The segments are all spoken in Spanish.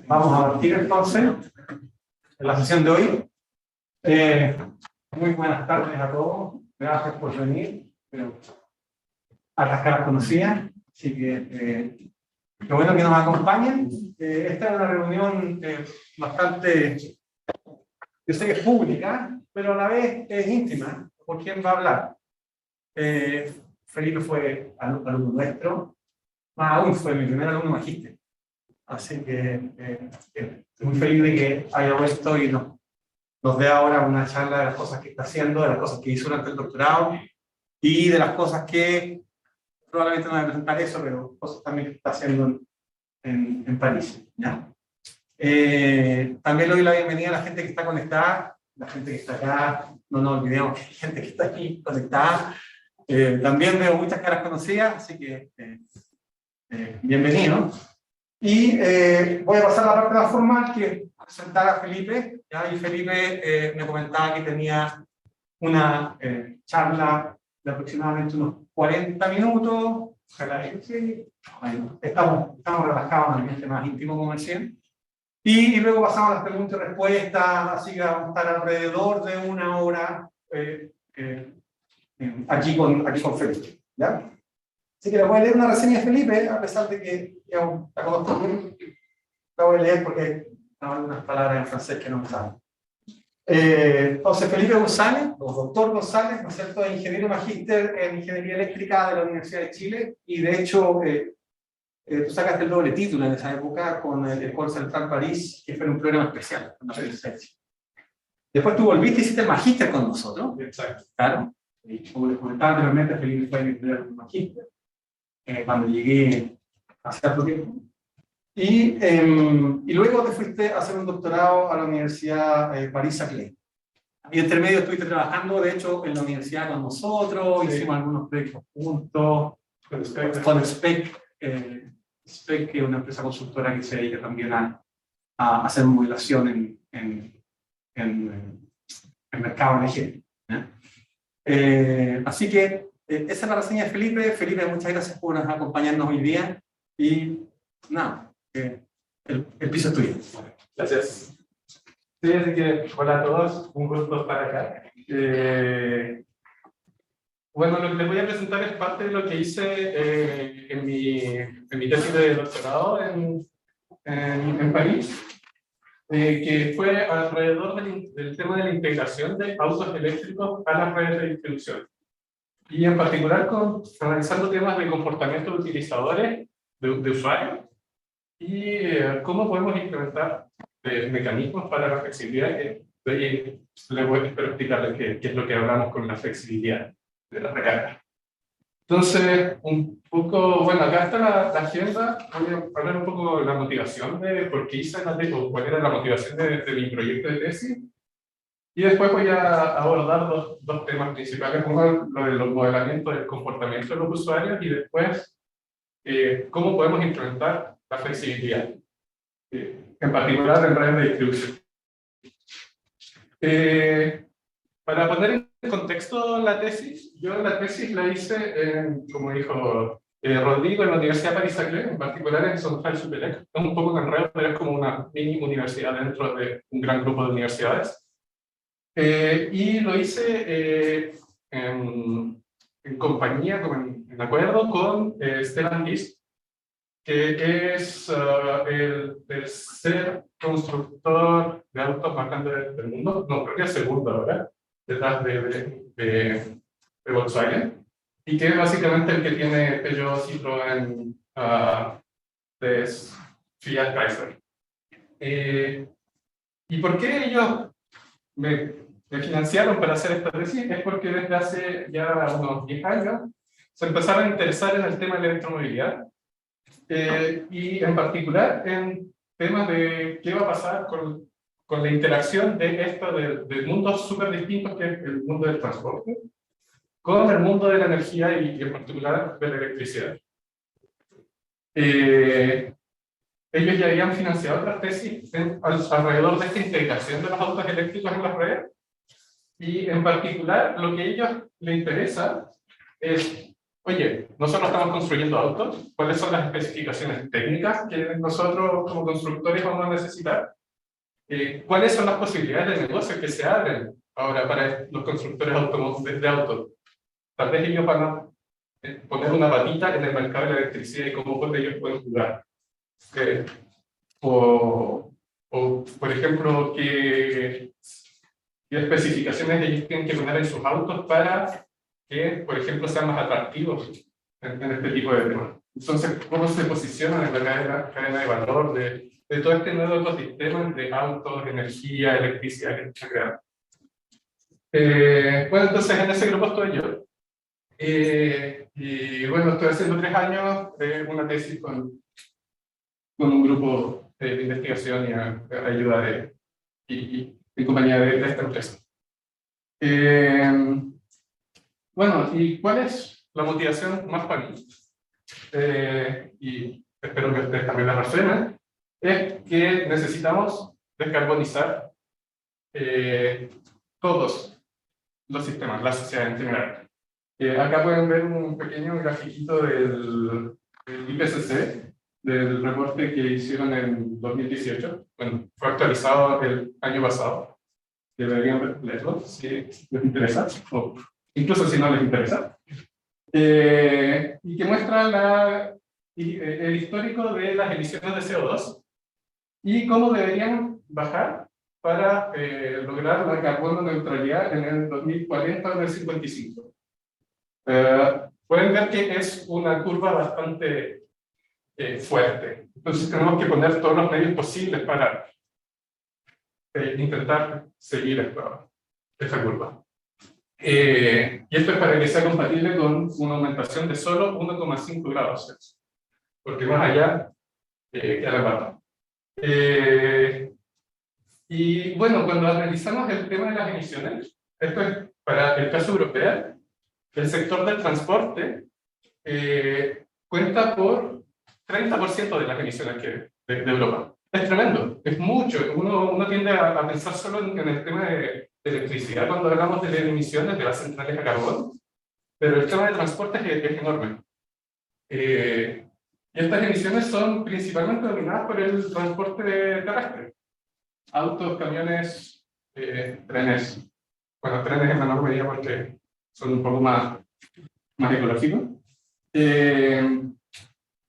Vamos a partir entonces en la sesión de hoy. Muy buenas tardes a todos. Gracias por venir. A las caras conocidas. Así que qué bueno que nos acompañen. Esta es una reunión bastante, yo sé que es pública, pero a la vez es íntima. ¿Por quién va a hablar? Felipe fue alumno nuestro, más aún fue mi primer alumno magíster. Así que estoy muy feliz de que haya vuelto y nos dé ahora una charla de las cosas que está haciendo, de las cosas que hizo durante el doctorado y de las cosas que probablemente no voy a presentar eso, pero cosas también que está haciendo en París. ¿Ya? También le doy la bienvenida a la gente que está conectada, la gente que está acá, no nos olvidemos que hay gente que está aquí conectada. También veo muchas caras conocidas, así que bienvenido. Y voy a pasar a la parte más formal, que presentar a Felipe. ¿Ya? Y Felipe me comentaba que tenía una charla de aproximadamente unos 40 minutos. Ojalá que sí. Bueno, estamos relajados en el ambiente más íntimo comercial. Y luego pasamos a las preguntas y respuestas, así que vamos a estar alrededor de una hora aquí con Felipe. ¿Ya? Así que les voy a leer una reseña de Felipe, a pesar de que yo la conozco bien, la voy a leer porque hay algunas palabras en francés que no me saben. Entonces, Felipe González, o doctor González, ¿no es cierto?, es ingeniero magíster en Ingeniería Eléctrica de la Universidad de Chile, y de hecho, tú sacaste el doble título en esa época con el École Centrale París, que fue un programa especial. Después tú volviste y hiciste el magíster con nosotros. Exacto. Claro. Y como les comentaba anteriormente, Felipe fue mi primer magíster. Cuando llegué hace harto tiempo. Y luego te fuiste a hacer un doctorado a la Universidad París-Saclay. Y entre medio estuviste trabajando, de hecho, en la universidad con nosotros, sí. Hicimos algunos proyectos juntos, con SPEC, SPEC, que es una empresa consultora que se dedica también a hacer modelación en mercado energético. Así que esa es la reseña de Felipe. Felipe, muchas gracias por acompañarnos hoy día. Y nada, el piso es tuyo. Gracias. Sí, así que hola a todos, un gusto estar acá. Bueno, lo que les voy a presentar es parte de lo que hice en mi tesis de doctorado en París, que fue alrededor del tema de la integración de autos eléctricos a las redes de distribución. Y en particular analizando temas de comportamiento de utilizadores, de usuarios, y cómo podemos implementar mecanismos para la flexibilidad, que espero explicarles qué es lo que hablamos con la flexibilidad de la recarga. Entonces, un poco, bueno, acá está la agenda. Voy a hablar un poco de la motivación de por qué hice la tesis, o cuál era la motivación de mi proyecto de tesis. Y después voy a abordar dos temas principales. Uno, lo del modelamiento del comportamiento de los usuarios, y después cómo podemos implementar la flexibilidad, en particular en redes de distribución. Para poner en contexto la tesis, yo la tesis la hice, como dijo Rodrigo, en la Universidad París-Saclay, en particular en Centrale-Supélec. Es un poco de enredo, pero es como una mini universidad dentro de un gran grupo de universidades. Y lo hice en compañía, en acuerdo con Stellantis Dis, que es el tercer constructor de autos más grande del mundo, no, creo que es el segundo ahora, detrás de Volkswagen, y que es básicamente el que tiene Peugeot, Citroën, Fiat, Chrysler. ¿Y por qué ellos me financiaron para hacer esta tesis? Es porque desde hace ya unos 10 años se empezaron a interesar en el tema de la electromovilidad, y en particular en temas de qué va a pasar con la interacción de esto de mundos súper distintos, que es el mundo del transporte, con el mundo de la energía y en particular de la electricidad. Ellos ya habían financiado otras tesis alrededor de esta integración de los autos eléctricos en las redes, y en particular lo que a ellos les interesa es oye, nosotros estamos construyendo autos, ¿cuáles son las especificaciones técnicas que nosotros como constructores vamos a necesitar? ¿Cuáles son las posibilidades de negocio que se abren ahora para los constructores de autos? Tal vez ellos van a poner una patita en el mercado de la electricidad y cómo ellos pueden jugar. Por ejemplo, ¿qué especificaciones ellos tienen que poner en sus autos para que, por ejemplo, sean más atractivos en este tipo de temas? Entonces, ¿cómo se posicionan en la cadena de valor de todo este nuevo ecosistema de autos, energía, electricidad que se ha creado? Bueno, entonces en ese grupo estoy yo. Y bueno, estoy haciendo 3 años una tesis con un grupo de investigación y ayuda en compañía de esta empresa. Bueno, ¿y cuál es la motivación más para mí? Y espero que ustedes también la resuelvan, es que necesitamos descarbonizar todos los sistemas, la sociedad en general. Acá pueden ver un pequeño grafiquito del IPCC, del reporte que hicieron en 2018. Bueno, fue actualizado el año pasado. Deberían leerlo si les interesa, o incluso si no les interesa. Y que muestra el histórico de las emisiones de CO2 y cómo deberían bajar para lograr la carbono neutralidad en el 2040 o en el 55. Pueden ver que es una curva bastante fuerte. Entonces tenemos que poner todos los medios posibles para intentar seguir esta curva. Y esto es para que sea compatible con una aumentación de solo 1,5 grados Celsius. Porque más allá, ya la barra. Y bueno, cuando analizamos el tema de las emisiones, esto es para el caso europeo, el sector del transporte cuenta por 30% de las emisiones de Europa. Es tremendo, es mucho. Uno tiende a pensar solo en el tema de electricidad cuando hablamos de las emisiones de las centrales a carbón, pero el tema de transporte es enorme. Y estas emisiones son principalmente dominadas por el transporte terrestre. Autos, camiones, trenes. Bueno, trenes en menor medida porque son un poco más ecológicos.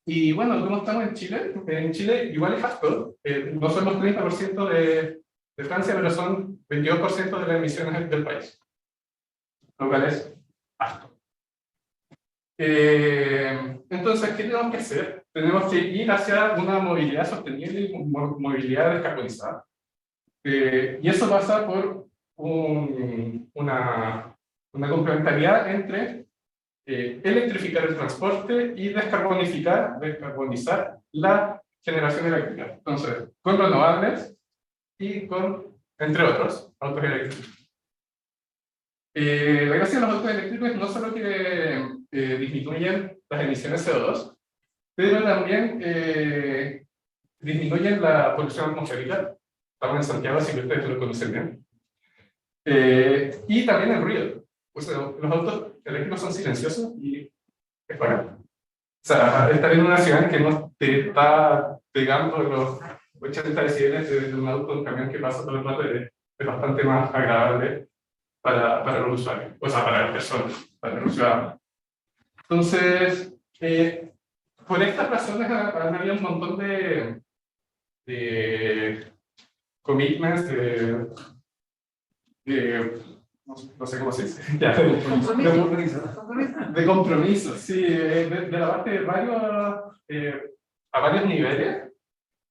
Y bueno, ¿cómo estamos en Chile? En Chile igual es alto. No son los 30% de Francia, pero son 22% de las emisiones del país. Lo cual es alto. Entonces, ¿qué tenemos que hacer? Tenemos que ir hacia una movilidad sostenible y movilidad descarbonizada. Y eso pasa por una complementariedad entre electrificar el transporte y descarbonizar la generación eléctrica. Entonces, con renovables y con, entre otros, autos eléctricos. La gracia de los autos eléctricos es no solo que disminuyen las emisiones CO2, pero también disminuyen la polución atmosférica. Estamos en Santiago, así que ustedes lo conocen bien. Y también el ruido. O sea, los autos eléctricos son silenciosos y es bacán. O sea, estar en una ciudad que no te está pegando los 80 decibeles de un auto, un camión que pasa todo el rato es bastante más agradable para los usuarios, o sea, para las personas, para los ciudadanos. Entonces, por estas razones han habido un montón de commitments, no sé cómo se dice, de compromisos, sí, de la parte de a varios niveles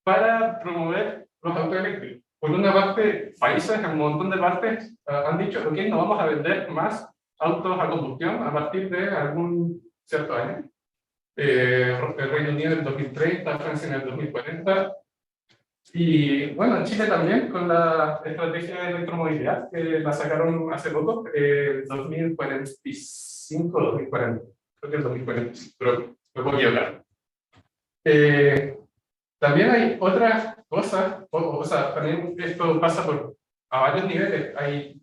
para promover los autos eléctricos. Por una parte, países en un montón de partes han dicho, ok, no vamos a vender más autos a combustión a partir de algún cierto año. El Reino Unido en el 2030, Francia en el 2040. Y bueno, en Chile también, con la estrategia de electromovilidad, que la sacaron hace poco, 2045 o 2040. Creo que es 2045, pero me puedo equivocar. También hay otras cosas, o sea, también esto pasa a varios niveles. Hay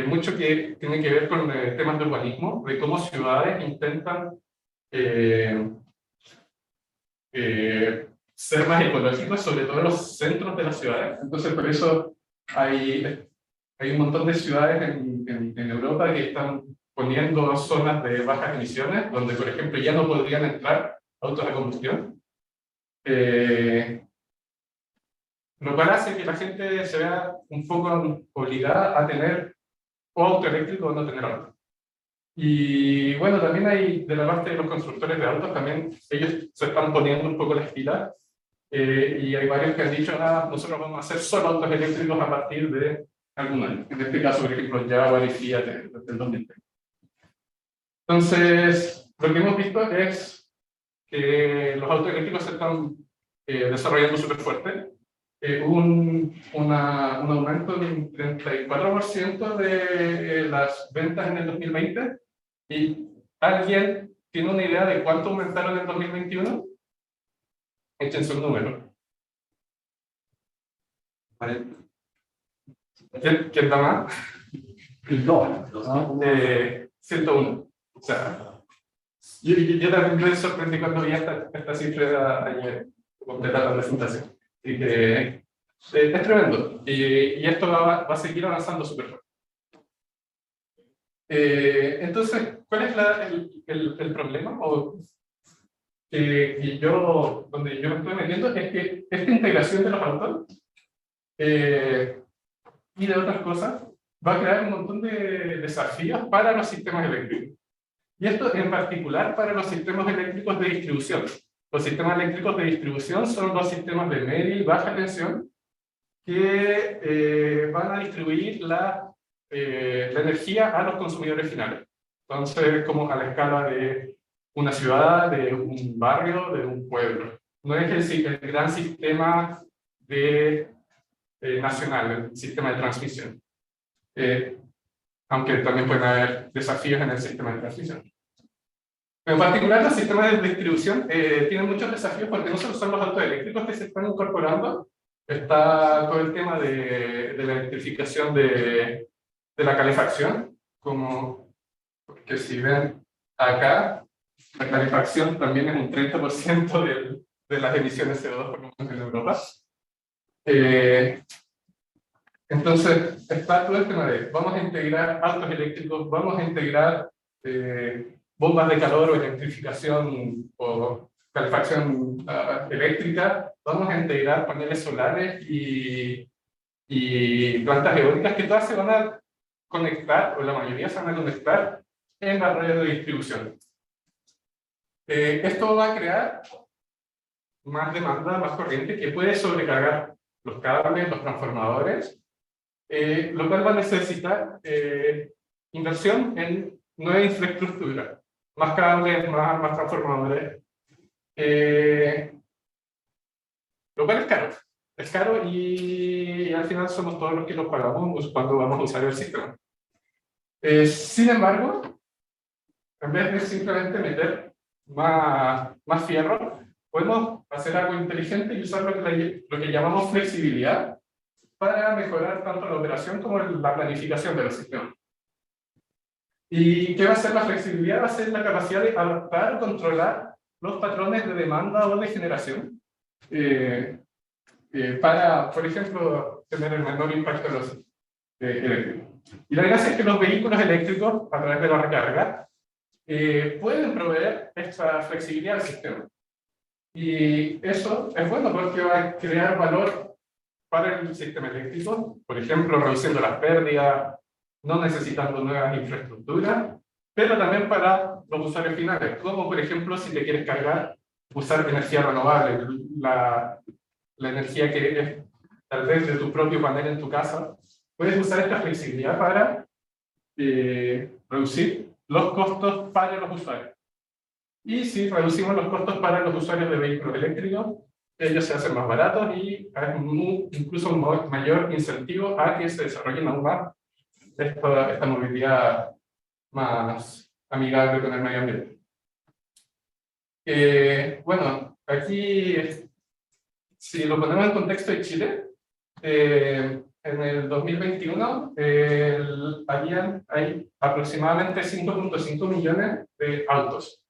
mucho que tiene que ver con temas de urbanismo, de cómo ciudades intentan ser más ecológicos, sobre todo en los centros de las ciudades. Entonces, por eso hay un montón de ciudades en Europa que están poniendo zonas de bajas emisiones, donde, por ejemplo, ya no podrían entrar autos de combustión. Lo cual hace que la gente se vea un poco obligada a tener o auto eléctrico o no tener auto. Y bueno, también hay de la parte de los constructores de autos, también ellos se están poniendo un poco las pilas, y hay varios que han dicho, nosotros vamos a hacer solo autos eléctricos a partir de algún año. En este caso, por ejemplo, Jaguar y Fiat del 2030. Entonces, lo que hemos visto es que los autos eléctricos se están desarrollando súper fuerte. Hubo un aumento de un 34% de las ventas en el 2020. ¿Y alguien tiene una idea de cuánto aumentaron en el 2021? Échense un número. ¿Quién da más? 101. O sea, yo también me sorprendí cuando vi esta cifra ayer, completar la presentación. Y que es tremendo. Y esto va a seguir avanzando súper fuerte. Entonces, ¿cuál es el problema? Donde yo me estoy metiendo es que esta integración de los autos y de otras cosas va a crear un montón de desafíos para los sistemas eléctricos. Y esto en particular para los sistemas eléctricos de distribución. Los sistemas eléctricos de distribución son los sistemas de media y baja tensión que van a distribuir la energía a los consumidores finales. Entonces, como a la escala de una ciudad, de un barrio, de un pueblo. No es el gran sistema nacional, el sistema de transmisión. Aunque también pueden haber desafíos en el sistema de transmisión. En particular, los sistemas de distribución tienen muchos desafíos porque no solo son los autos eléctricos que se están incorporando, está todo el tema de la electrificación de la calefacción, como que si ven acá, la calefacción también es un 30% de las emisiones CO2 por lo menos en Europa. Entonces, está todo el tema de vamos a integrar autos eléctricos, vamos a integrar bombas de calor o electrificación o calefacción eléctrica, vamos a integrar paneles solares y plantas eólicas que todas se van a conectar, o la mayoría se van a conectar en la red de distribución. Esto va a crear más demanda, más corriente, que puede sobrecargar los cables, los transformadores, lo cual va a necesitar inversión en nueva infraestructura, más cables, más transformadores, lo cual es caro. Es caro y al final somos todos los que los pagamos cuando vamos a usar el sistema. Sin embargo, en vez de simplemente meter más fierro, podemos hacer algo inteligente y usar lo que llamamos flexibilidad para mejorar tanto la operación como la planificación de los sistemas. ¿Y qué va a ser la flexibilidad? Va a ser la capacidad de adaptar o controlar los patrones de demanda o de generación para, por ejemplo, tener el menor impacto en los eléctricos. Y la gracia es que los vehículos eléctricos, a través de la recarga, pueden proveer esta flexibilidad al sistema. Y eso es bueno porque va a crear valor para el sistema eléctrico, por ejemplo, reduciendo las pérdidas, no necesitando nuevas infraestructuras, pero también para los usuarios finales, como por ejemplo si te quieres cargar, usar energía renovable, la energía que es tal vez de tu propio panel en tu casa, puedes usar esta flexibilidad para reducir los costos para los usuarios. Y si reducimos los costos para los usuarios de vehículos eléctricos, ellos se hacen más baratos y hay incluso un mayor incentivo a que se desarrollen aún más esta movilidad más amigable con el medio ambiente. Bueno, aquí, si lo ponemos en contexto de Chile, en el 2021 hay aproximadamente 5.5 millones de autos,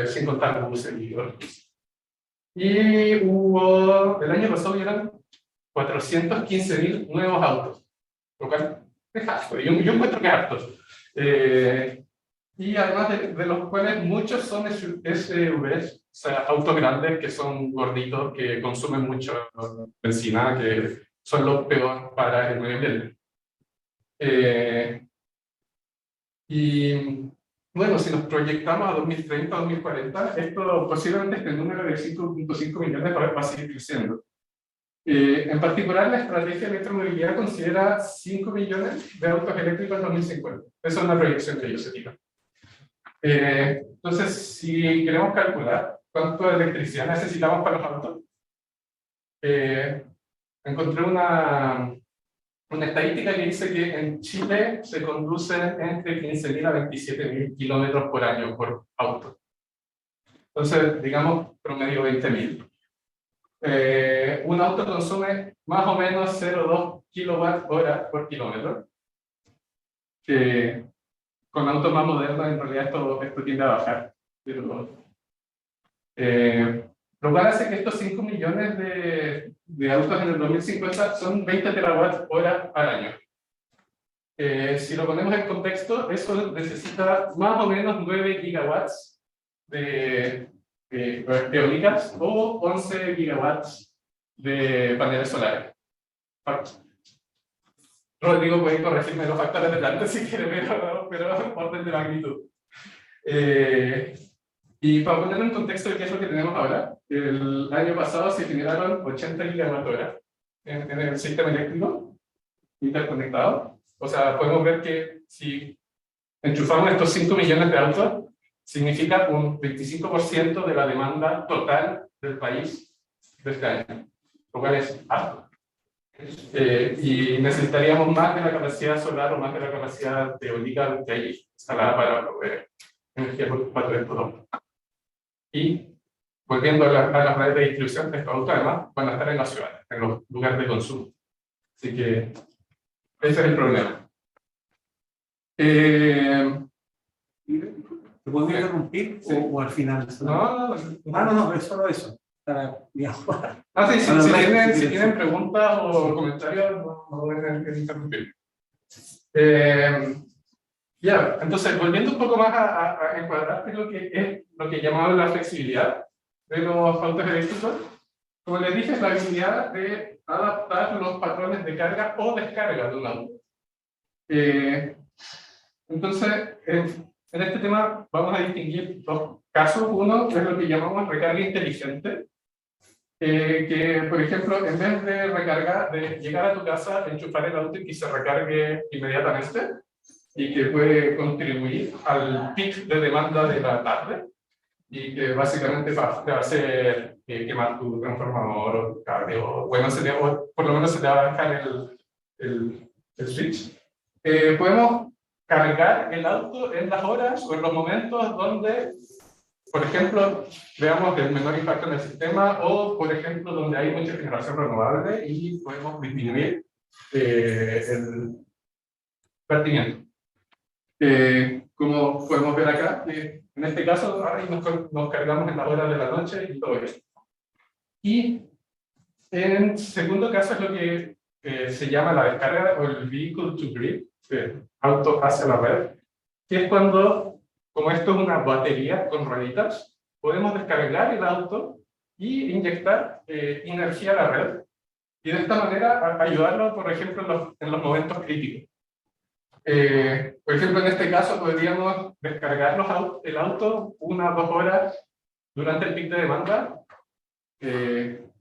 sin contar buses y otros. Y el año pasado eran 415.000 nuevos autos, lo cual es harto, yo encuentro que es harto. Y además de los cuales muchos son SUVs, o sea, autos grandes que son gorditos, que consumen mucho benzina, que son los peores para el medio ambiente. Y bueno, si nos proyectamos a 2030, 2040, posiblemente este número de 5.5 millones va a seguir creciendo. En particular, la estrategia de electromovilidad considera 5 millones de autos eléctricos en 2050. Esa es una proyección que ellos se tiran. Entonces, si queremos calcular cuánto de electricidad necesitamos para los autos, encontré una estadística que dice que en Chile se conducen entre 15.000 a 27.000 kilómetros por año por auto. Entonces, digamos, promedio 20.000. Un auto consume más o menos 0,2 kilowatt-hora por kilómetro. Con autos más modernos, en realidad esto tiende a bajar. Pero, lo cual hace que estos 5 millones de autos en el 2050 son 20 terawatt-hora al año. Si lo ponemos en contexto, eso necesita más o menos 9 gigawatts de eólicas o 11 gigawatts de paneles solares. Rodrigo puede corregirme los factores de planta si quiere, pero orden de magnitud. Y para ponerlo en contexto de qué es lo que tenemos ahora, el año pasado se generaron 80 gigawatt-hora en el sistema eléctrico interconectado. O sea, podemos ver que si enchufamos estos 5 millones de autos, significa un 25% de la demanda total del país de este año, lo cual es alto. Y necesitaríamos más de la capacidad solar o más de la capacidad eólica que hay instalada para proveer energía para todo esto. Y volviendo a las redes de distribución, estos autos además van a estar en las ciudades, en los lugares de consumo. Así que ese es el problema. ¿Te puedo interrumpir o al final? No, es solo eso. Para, digamos, sí, si tienen preguntas o comentarios, no deben interrumpir. Entonces, volviendo un poco más a encuadrarte lo que llamamos la flexibilidad de los autos eléctricos, como les dije, es la habilidad de adaptar los patrones de carga o descarga de un auto. Entonces, en este tema vamos a distinguir dos casos. Uno es lo que llamamos recarga inteligente, que, por ejemplo, en vez de llegar a tu casa, enchufar el auto y que se recargue inmediatamente, y que puede contribuir al pic de demanda de la tarde, y que básicamente va a hacer quemar tu transformador o tu cable, o bueno, por lo menos se te va a dejar el switch. Podemos cargar el auto en las horas o en los momentos donde, por ejemplo, veamos el menor impacto en el sistema, o por ejemplo donde hay mucha generación renovable y podemos disminuir el vertimiento. Como podemos ver acá, en este caso nos cargamos en las horas de la noche y todo eso. Y en segundo caso es lo que se llama la descarga o el vehicle to grid, auto hacia la red, que es cuando, como esto es una batería con rueditas, podemos descargar el auto y inyectar energía a la red, y de esta manera ayudarlo, por ejemplo, en los momentos críticos. Por ejemplo, en este caso podríamos descargar el auto 1 o 2 horas durante el pic de demanda,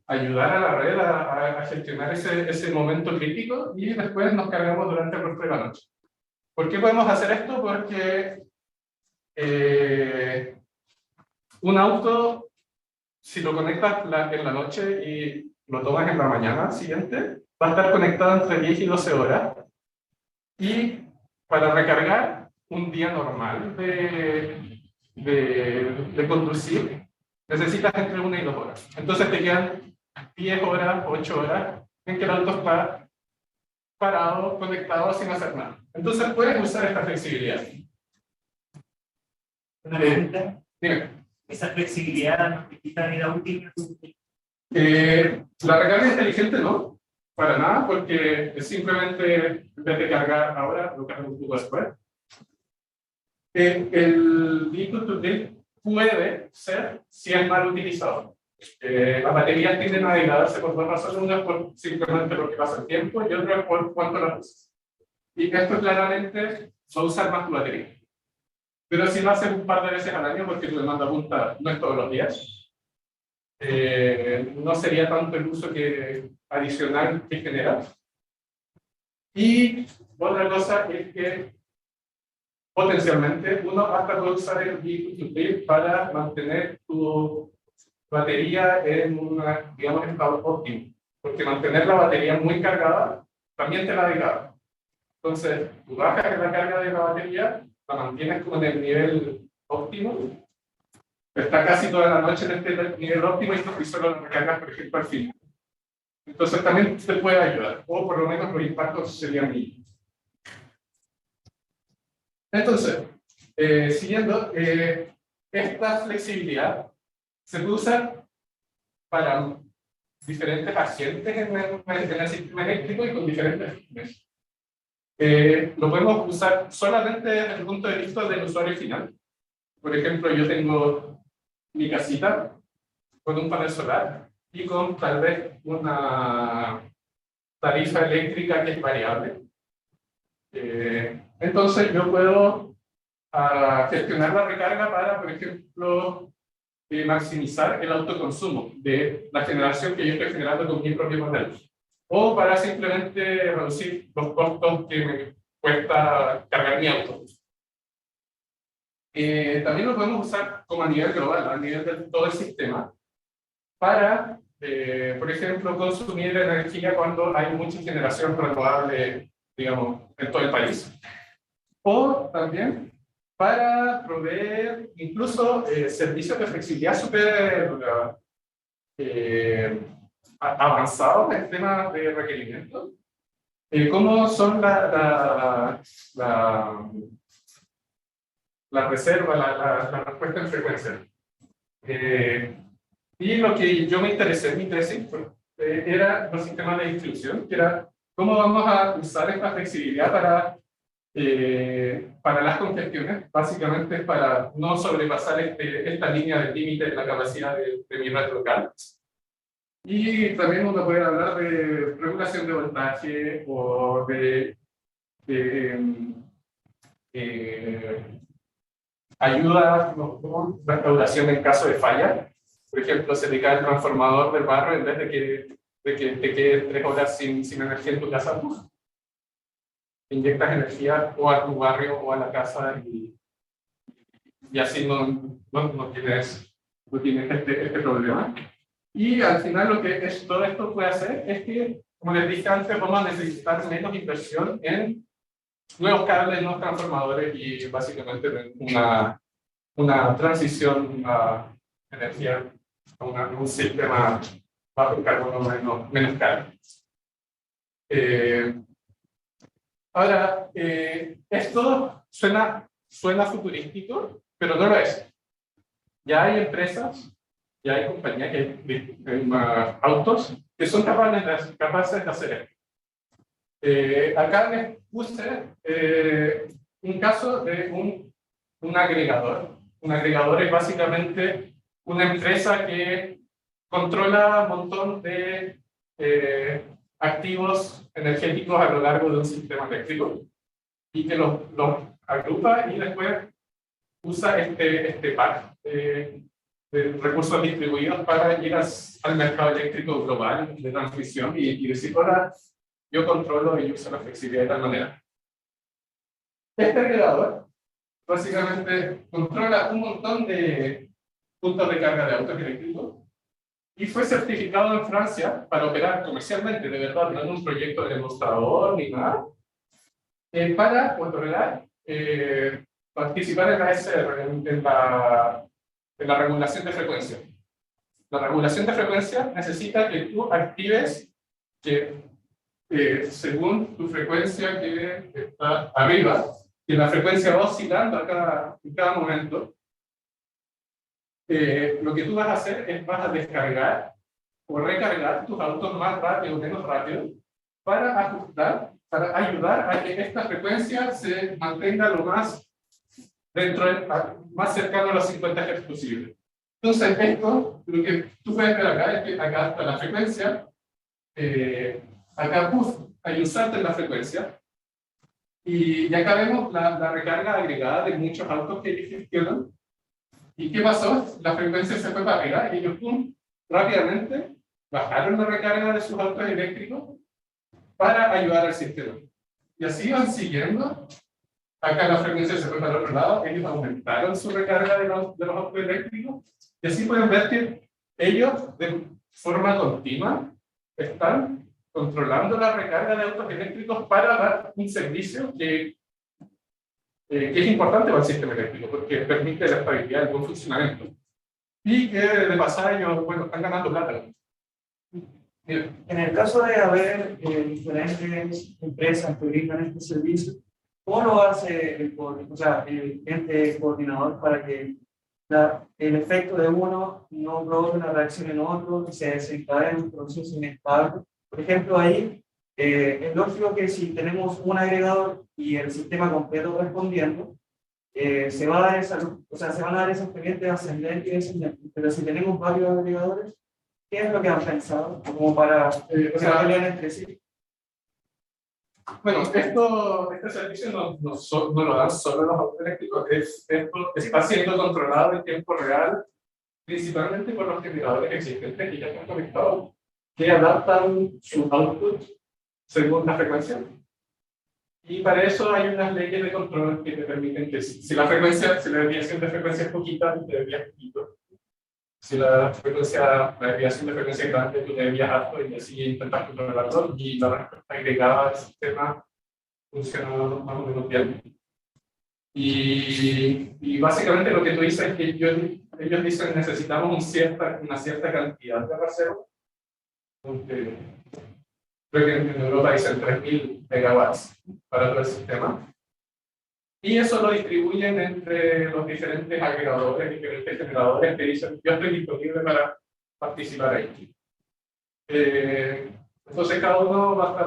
ayudar a la red a gestionar ese momento crítico, y después nos cargamos durante el resto de la noche. ¿Por qué podemos hacer esto? Porque un auto, si lo conectas en la noche y lo tomas en la mañana siguiente, va a estar conectado entre 10 y 12 horas, y para recargar un día normal de conducir, necesitas entre 1 y 2 horas. Entonces te quedan 10 horas, 8 horas en que el auto está parado, conectado, sin hacer nada. Entonces puedes usar esta flexibilidad. Una pregunta. Dime. ¿Esa flexibilidad no te quita vida útil? La recarga inteligente no, para nada, porque es simplemente, en vez de cargar ahora, lo cargo un poco después. El vehicle to grid puede ser si es mal utilizado. Las baterías tienden a degradarse por dos razones, una es por simplemente lo que pasa el tiempo y otra es por cuánto las usas. Y esto claramente va a usar más tu batería. Pero si lo haces un par de veces al año, porque tu demanda punta no es todos los días, no sería tanto el uso adicional que genera. Y otra cosa es que potencialmente uno hasta puede usar el vehicle to grid para mantener tu batería en un, digamos, estado óptimo, porque mantener la batería muy cargada también te la degrada. Entonces, tú bajas la carga de la batería, la mantienes como en el nivel óptimo, está casi toda la noche en este nivel óptimo y solo la recargas, por ejemplo, al final. Entonces también te puede ayudar, o por lo menos los impactos serían mínimos. Entonces, siguiendo, esta flexibilidad se puede usar para diferentes agentes en el sistema eléctrico y con diferentes fines. Lo podemos usar solamente desde el punto de vista del usuario final. Por ejemplo, yo tengo mi casita con un panel solar y con tal vez una tarifa eléctrica que es variable. Entonces yo puedo gestionar la recarga para, por ejemplo, maximizar el autoconsumo de la generación que yo estoy generando con mi propio panel. O para simplemente reducir los costos que me cuesta cargar mi auto. También lo podemos usar como a nivel global, a nivel de todo el sistema, para, por ejemplo, consumir energía cuando hay mucha generación renovable, digamos, en todo el país. O también para proveer incluso servicios de flexibilidad súper avanzados en temas de requerimientos, como son la reserva, la respuesta en frecuencia. Y lo que yo me interesé en mi tesis era los sistemas de distribución, que era cómo vamos a usar esta flexibilidad para las congestiones, básicamente para no sobrepasar esta línea de límite de la capacidad de mi red local. Y también uno puede hablar de regulación de voltaje o de ayuda como restauración en caso de falla. Por ejemplo, se te cae el transformador del barrio, en vez de que te quedes 3 horas sin energía en tu casa, pues, inyectas energía o a tu barrio o a la casa y así no tienes este problema. Y al final lo que todo esto puede hacer es que, como les dije antes, vamos a necesitar menos inversión en nuevos cables, nuevos transformadores y básicamente una transición a energía, a un sistema bajo carbono menos caro. Ahora, esto suena futurístico, pero no lo es. Ya hay empresas, ya hay compañías, que hay autos que son capaces de hacer esto. Acá les puse un caso de un agregador. Un agregador es básicamente una empresa que controla un montón de activos energéticos a lo largo de un sistema eléctrico y que los agrupa y después usa este pack de recursos distribuidos para ir al mercado eléctrico global de transmisión y decir, ahora yo controlo y uso la flexibilidad de tal manera. Este agregador básicamente controla un montón de puntos de carga de autos eléctricos y fue certificado en Francia para operar comercialmente, de verdad, no en un proyecto de demostrador ni nada, para controlar, participar en la SR, en la regulación de frecuencia. La regulación de frecuencia necesita que tú actives que según tu frecuencia que está arriba, que la frecuencia va oscilando en cada momento, lo que tú vas a hacer es vas a descargar o recargar tus autos más rápido o menos rápido para ajustar, para ayudar a que esta frecuencia se mantenga lo más más cercano a los 50 Hz posible. Entonces, esto, lo que tú puedes ver acá es que acá está la frecuencia, acá hay un salto en la frecuencia, y acá vemos la recarga agregada de muchos autos que ellos gestionan. ¿Y qué pasó? La frecuencia se fue para arriba y ellos rápidamente bajaron la recarga de sus autos eléctricos para ayudar al sistema. Y así van siguiendo. Acá la frecuencia se fue para el otro lado, ellos aumentaron su recarga de los autos eléctricos, y así pueden ver que ellos de forma continua están controlando la recarga de autos eléctricos para dar un servicio que es importante para el sistema eléctrico, porque permite la estabilidad y el buen funcionamiento. Y que de pasada ellos, bueno, están ganando plata. En el caso de haber diferentes empresas que brindan este servicio, ¿cómo lo hace el ente coordinador para que el efecto de uno no provoque una reacción en otro y se desencadene un proceso inestable? Por ejemplo, ahí es lógico que si tenemos un agregador y el sistema completo respondiendo, se va a dar se van a dar esas pendientes ascendentes y descendentes. Pero si tenemos varios agregadores, ¿qué es lo que han pensado como para pelear entre sí? Bueno, este servicio no lo dan solo los autos eléctricos, esto está siendo controlado en tiempo real, principalmente por los generadores existentes que ya están conectados, que adaptan su output según la frecuencia. Y para eso hay unas leyes de control que te permiten que si la desviación de frecuencia es poquita, te desvías poquito. Si la desviación de frecuencia es grande, tú te desvías alto y así intentas controlarlo, y la respuesta agregada del sistema funciona más o menos bien. Y básicamente lo que tú dices es que ellos dicen necesitamos una cierta cantidad de reserva. Creo que en Europa dicen 3.000 megawatts para todo el sistema. Y eso lo distribuyen entre los diferentes agregadores, diferentes generadores que dicen, yo estoy disponible para participar ahí. Entonces cada uno va a ser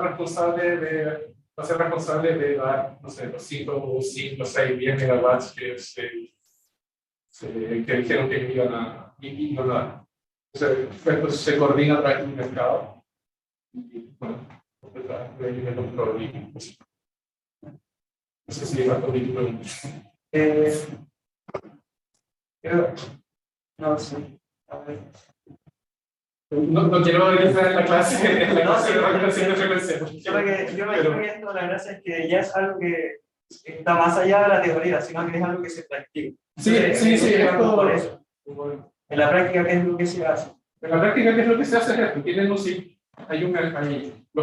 responsable de dar, no sé, los 5, 6, 10 megawatts que dijeron que iban a dar. Esto se coordina a través de un mercado. Y bueno, me controlo. No sé si va a poder preguntar. No sé. A ver. No quiero entrar en la clase de regulación de frecuencia. Yo me estoy viendo, la verdad es que ya es algo que está más allá de la teoría, sino que es algo que se practica. Sí, esto por eso. En la práctica, ¿qué es lo que se hace? En la práctica, ¿qué es lo que se hace? Tienen los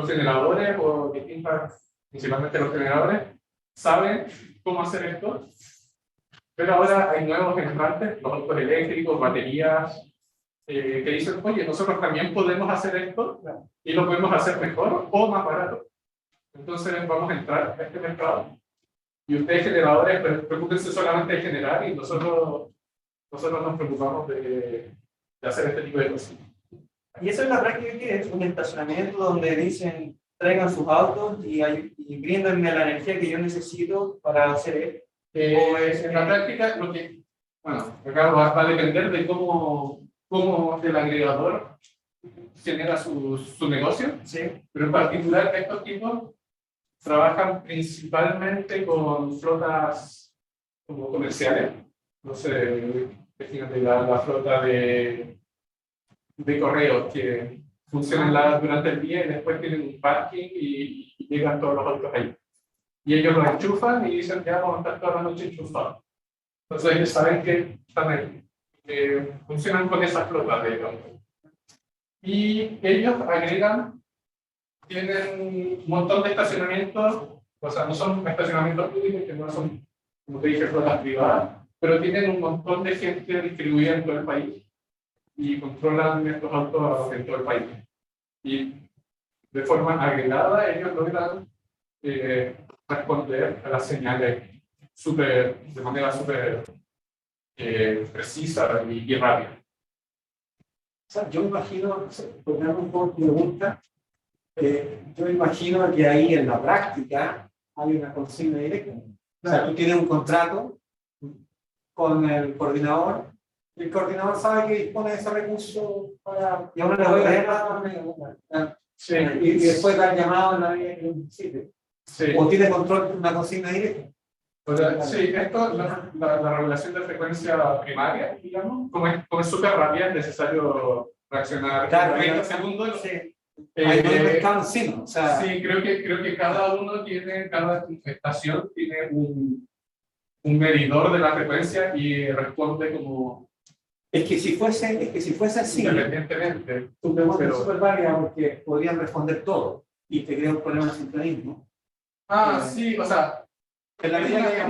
generadores o principalmente los generadores, saben cómo hacer esto, pero ahora hay nuevos entrantes, los autos eléctricos, baterías, que dicen, oye, nosotros también podemos hacer esto y lo podemos hacer mejor o más barato. Entonces vamos a entrar a este mercado y ustedes generadores, preocúpense solamente de generar y nosotros nos preocupamos de hacer este tipo de cosas. Y eso es la práctica que es un estacionamiento donde dicen traigan sus autos y bríndenme la energía que yo necesito para hacer esto. En la práctica, acá va a depender de cómo el agregador genera su negocio, ¿sí? Pero en particular estos tipos trabajan principalmente con flotas como comerciales. No sé, fíjate, la flota de correos que funcionan durante el día y después tienen un parking y llegan todos los autos ahí. Y ellos los enchufan y dicen, ya vamos a estar toda la noche enchufados. Entonces ellos saben que están ahí. Funcionan con esas flotas de autos. Y ellos tienen un montón de estacionamientos, o sea, no son estacionamientos públicos, que no son, como te dije, flotas privadas, pero tienen un montón de gente distribuida en todo el país y controlan estos autos en todo el país. Y de forma agregada ellos logran responder a las señales de manera súper precisa y rápida. O sea, yo me imagino, por darme un poco de pregunta, yo me imagino que ahí en la práctica hay una consigna directa. O sea, tú tienes un contrato con el coordinador, y el coordinador sabe que dispone de ese recurso para... Y ahora Sí. y después dar llamado en la vía que lo necesite. Sí. O tiene control de una consigna directa. O sea, sí, esto, la regulación de frecuencia primaria, digamos, como es súper rápida, es necesario reaccionar Claro, en 30 segundos. Sí. Hay un mercado encima. O sea, Sí, creo que cada estación tiene un medidor de la frecuencia y responde como es que si fuese así, independientemente. tu pregunta es Pero- súper válida porque podrían responder todo y te crea un problema de sincronismo. Sí, o sea, En la medida que es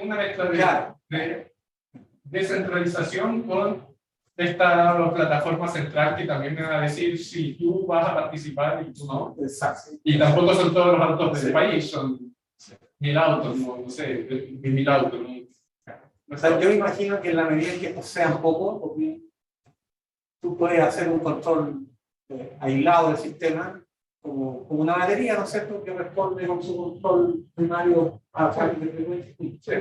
una mezcla de, Claro. de descentralización con esta plataforma central que también me va a decir si tú vas a participar y tú no. Exacto. Y tampoco son todos los autos del Sí. país, son 1000 autos, no sé, 1000 autos. ¿no? O sea, yo imagino que en la medida en que estos sean pocos, porque tú puedes hacer un control aislado del sistema, como una batería, ¿no es cierto?, que responde con su control primario a cambios de frecuencia. Sí.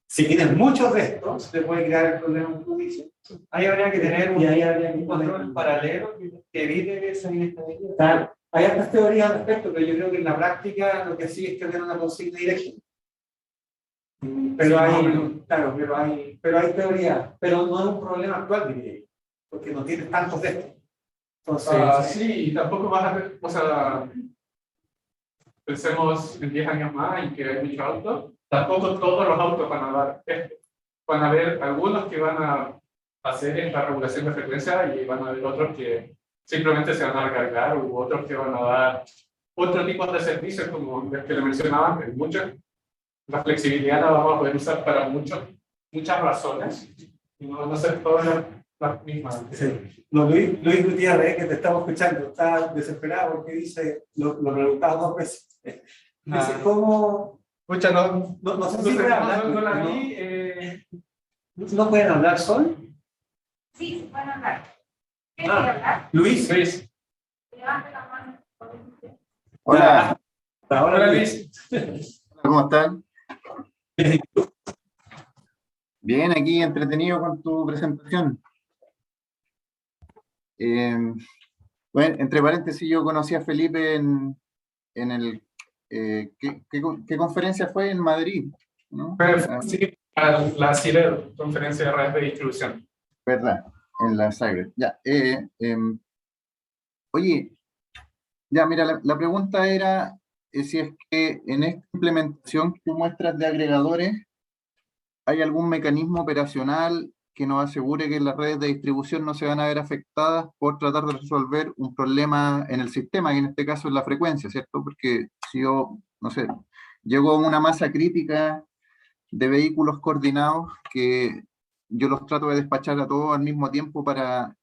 Si tienes muchos de estos, te puede crear el problema que tú dices. Ahí habría que tener Y ahí habría que un poner control paralelo que evite esa inestabilidad. Claro, hay otras teorías al respecto, pero yo creo que en la práctica lo que sí es tener una consigna directa. Pero Sí, hay, no, claro, pero hay teoría, pero no es un problema actual, diría yo, porque no tienes tantos de estos. Entonces, Sí, y tampoco vas a ver, o sea, pensemos en 10 años más y que hay muchos autos, tampoco todos los autos van a dar esto. Van a haber algunos que van a hacer esta regulación de frecuencia y van a haber otros que simplemente se van a recargar u otros que van a dar otro tipo de servicios como los que le mencionaba antes. La flexibilidad la vamos a poder usar para muchas razones y no van a ser todas las mismas. sí. No, Luis Gutiérrez, que te estamos escuchando, está desesperado porque dice, lo preguntaba 2 veces. Dice, ¿cómo? Escucha, No sé si pueden hablar. no la ¿no? vi. ¿No pueden hablar, Sol? Sí, se pueden hablar. ¿Qué quiere hablar? Luis. Luis. Levante la mano. Hola, Ahora Luis. ¿cómo están? Bien, aquí entretenido con tu presentación. Bueno, entre paréntesis, yo conocí a Felipe en el... ¿qué conferencia fue? En Madrid, ¿no? Sí, la CIRED, Conferencia de Redes de Distribución. ¿Verdad? En la Zagreb. Ya. Oye, ya, mira, la pregunta era si es que en esta implementación que tú muestras de agregadores, ¿hay algún mecanismo operacional que nos asegure que las redes de distribución no se van a ver afectadas por tratar de resolver un problema en el sistema, que en este caso es la frecuencia, ¿cierto? Porque si yo, no sé, llego a una masa crítica de vehículos coordinados que yo los trato de despachar a todos al mismo tiempo para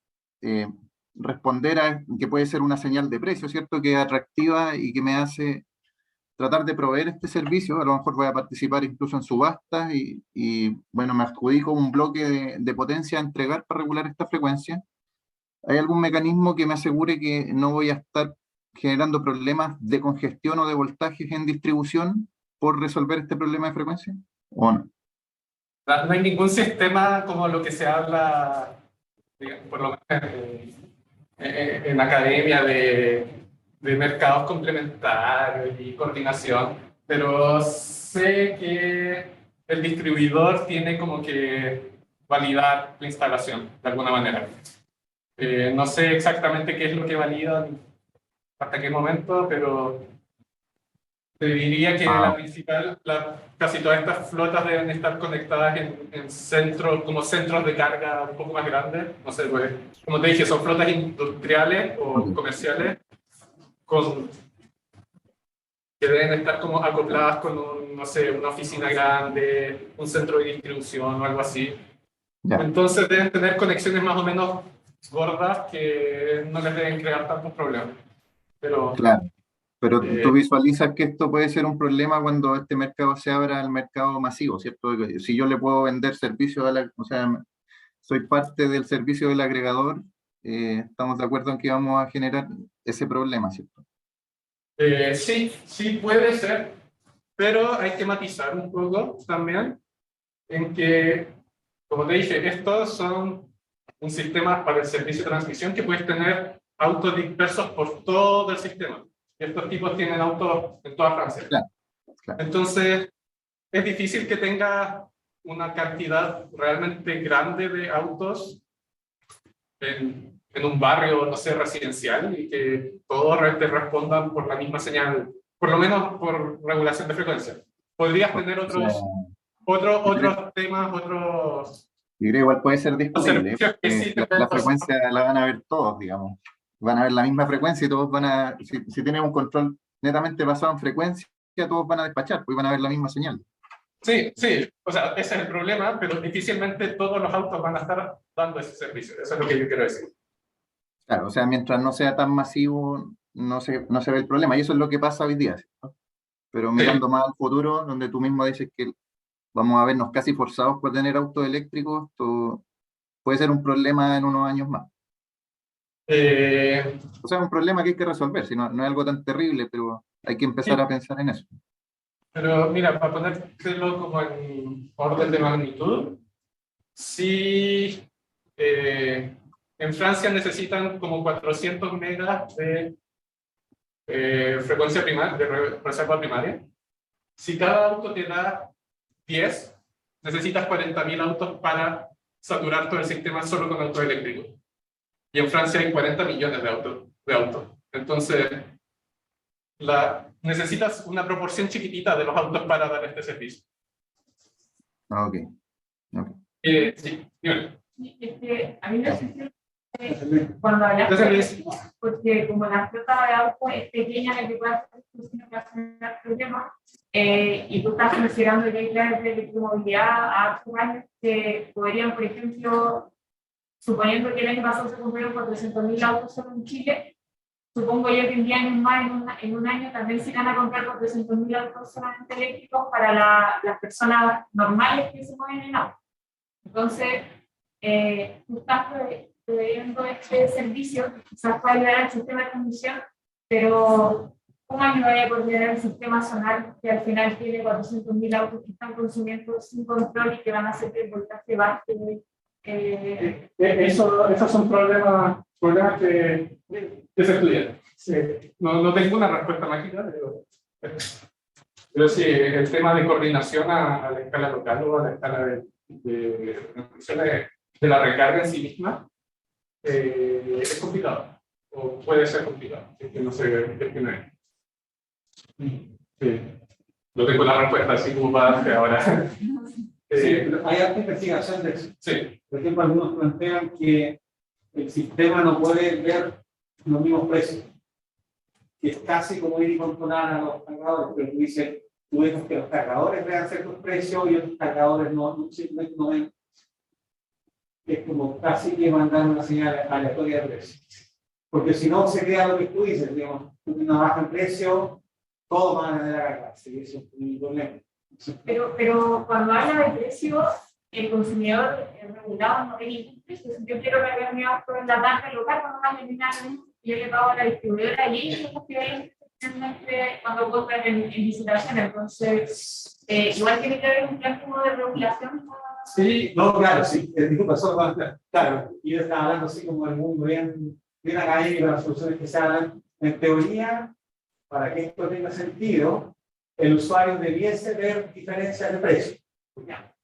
responder a que puede ser una señal de precio, ¿cierto? Que es atractiva y que me hace tratar de proveer este servicio. A lo mejor voy a participar incluso en subastas y bueno, me adjudico un bloque de potencia a entregar para regular esta frecuencia. ¿Hay algún mecanismo que me asegure que no voy a estar generando problemas de congestión o de voltajes en distribución por resolver este problema de frecuencia? ¿O no? No hay ningún sistema como lo que se habla, digamos, por lo menos en academia, de mercados complementarios y coordinación, pero sé que el distribuidor tiene como que validar la instalación de alguna manera. No sé exactamente qué es lo que valida hasta qué momento, pero te diría que casi todas estas flotas deben estar conectadas en centros, como centros de carga un poco más grandes. No sé, pues, como te dije, son flotas industriales o comerciales que deben estar como acopladas con no sé, una oficina grande, un centro de distribución o algo así. Ya. Entonces deben tener conexiones más o menos gordas que no les deben crear tantos problemas. Pero Claro, pero eh, tú visualizas que esto puede ser un problema cuando este mercado se abra al mercado masivo, ¿cierto? Que si yo le puedo vender servicios o sea, soy parte del servicio del agregador, estamos de acuerdo en que vamos a generar ese problema, ¿cierto? sí, sí puede ser, pero hay que matizar un poco también en que, como te dije, estos son un sistema para el servicio de transmisión que puedes tener autos dispersos por todo el sistema. Estos tipos tienen autos en toda Francia. Claro, claro. Entonces, es difícil que tenga una cantidad realmente grande de autos en un barrio, no sé, residencial y que todos te respondan por la misma señal, por lo menos por regulación de frecuencia. Podrías tener O sea, otros temas, otros yo creo que igual puede ser discutible, servicios que porque sí te pueden la pasar. frecuencia la van a ver todos, digamos. Van a ver la misma frecuencia y todos van a, si tienen un control netamente basado en frecuencia, todos van a despachar, pues van a ver la misma señal. Sí, sí, o sea, ese es el problema, pero difícilmente todos los autos van a estar dando ese servicio. Eso es lo que yo quiero decir. Claro, o sea, mientras no sea tan masivo, no se ve el problema. Y eso es lo que pasa hoy día, ¿cierto? Pero Sí. mirando más al futuro, donde tú mismo dices que vamos a vernos casi forzados por tener autos eléctricos, esto puede ser un problema en unos años más. Eh, O sea, un problema que hay que resolver, si no, no es algo tan terrible, pero hay que empezar a pensar en eso. pero mira, para ponértelo como en orden de magnitud, sí, en Francia necesitan como 400 megas de frecuencia primaria, de reserva primaria. Si cada auto te da 10, necesitas 40.000 autos para saturar todo el sistema solo con autos eléctricos. Y en Francia hay 40 millones de autos. Entonces, necesitas una proporción chiquitita de los autos para dar este servicio. Ah, ok. Sí, dígame. A mí me sucede cuando hablas de esto, porque como la flota de autos es pequeña, la que puede hacer esto, sino que hace problemas, y tú estás mencionando que hay planes de electromovilidad a 8 años que podrían, por ejemplo, suponiendo que el año pasado se cumplieron 400.000 autos solo en Chile, supongo yo que en 10 años más, en un año, también se van a comprar 400.000 autos solamente eléctricos para las personas normales que se mueven en auto. Entonces, tú estás proveyendo este servicio, quizás puede ayudar al sistema de transmisión, pero ¿cómo ayudaría a coordinar el sistema zonal que al final tiene 400.000 autos que están consumiendo sin control y que van a hacer que el voltaje baje? Esos son problemas que se estudian. Sí. No tengo una respuesta mágica, pero sí, el tema de coordinación a la escala local o a la escala de la recarga en sí misma es complicado, o puede ser complicado, es que no se gestiona. Sí. No tengo la respuesta así como para darte ahora. Sí, pero hay alta investigación de eso. Sí. Por ejemplo, algunos plantean que el sistema no puede ver los mismos precios, que es casi como ir y controlar a los cargadores, pero tú dices, tú ves que los cargadores vean ciertos precios y otros cargadores simplemente no ven. Es como casi que mandar una señal aleatoria de precios. Porque si no, se crea lo que tú dices, digamos, tú tienes una baja en precio, todos van a tener a cargarse, y eso es un problema. Pero cuando habla de precio, el consumidor regulado no tiene ningún precio. Si yo quiero cargar mi auto en la tarde local, cuando va a eliminar, yo le pago a la distribuidora y ellos cuando compran en licitación. Entonces, igual tiene que haber un plan como de regulación. Sí, no, claro, sí. Disculpa, solo claro. Y yo estaba hablando así como el mundo bien académico, las soluciones que se hablan. En teoría, para que esto tenga sentido, el usuario debiese ver diferencias de precio.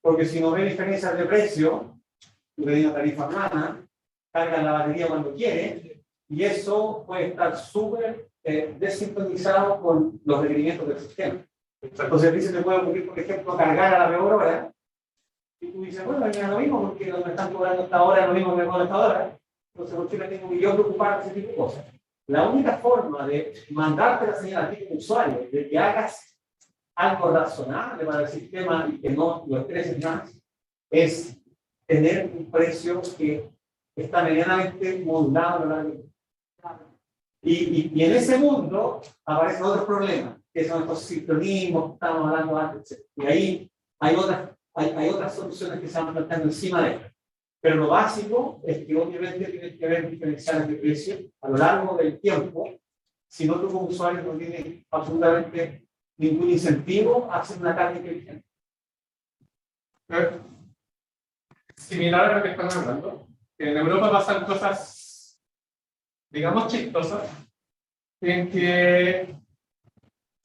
Porque si no ve diferencias de precio, tú le das una tarifa plana, carga la batería cuando quiere, y eso puede estar súper desintonizado con los requerimientos del sistema. Entonces, el servicio te puede ocurrir, por ejemplo, cargar a la peor hora, y tú dices, bueno, ya lo mismo, porque me están cobrando esta hora, es lo mismo que me cobran esta hora, entonces, ¿por qué me tengo que yo preocupar de ese tipo de cosas? La única forma de mandarte la señal a ti como usuario, de que hagas algo razonable para el sistema y que no lo estreses más, es tener un precio que está medianamente modulado a lo largo. Y en ese mundo aparecen otros problemas, que son estos sincronismos que estábamos hablando antes, etc. Y ahí hay otras soluciones que se van planteando encima de esto. Pero lo básico es que obviamente tienes que ver diferenciales de precio a lo largo del tiempo. Si no, tú como usuario no tienes absolutamente ningún incentivo a hacer una carga inteligente. Similar a lo que están hablando, en Europa pasan cosas, digamos, chistosas, en que,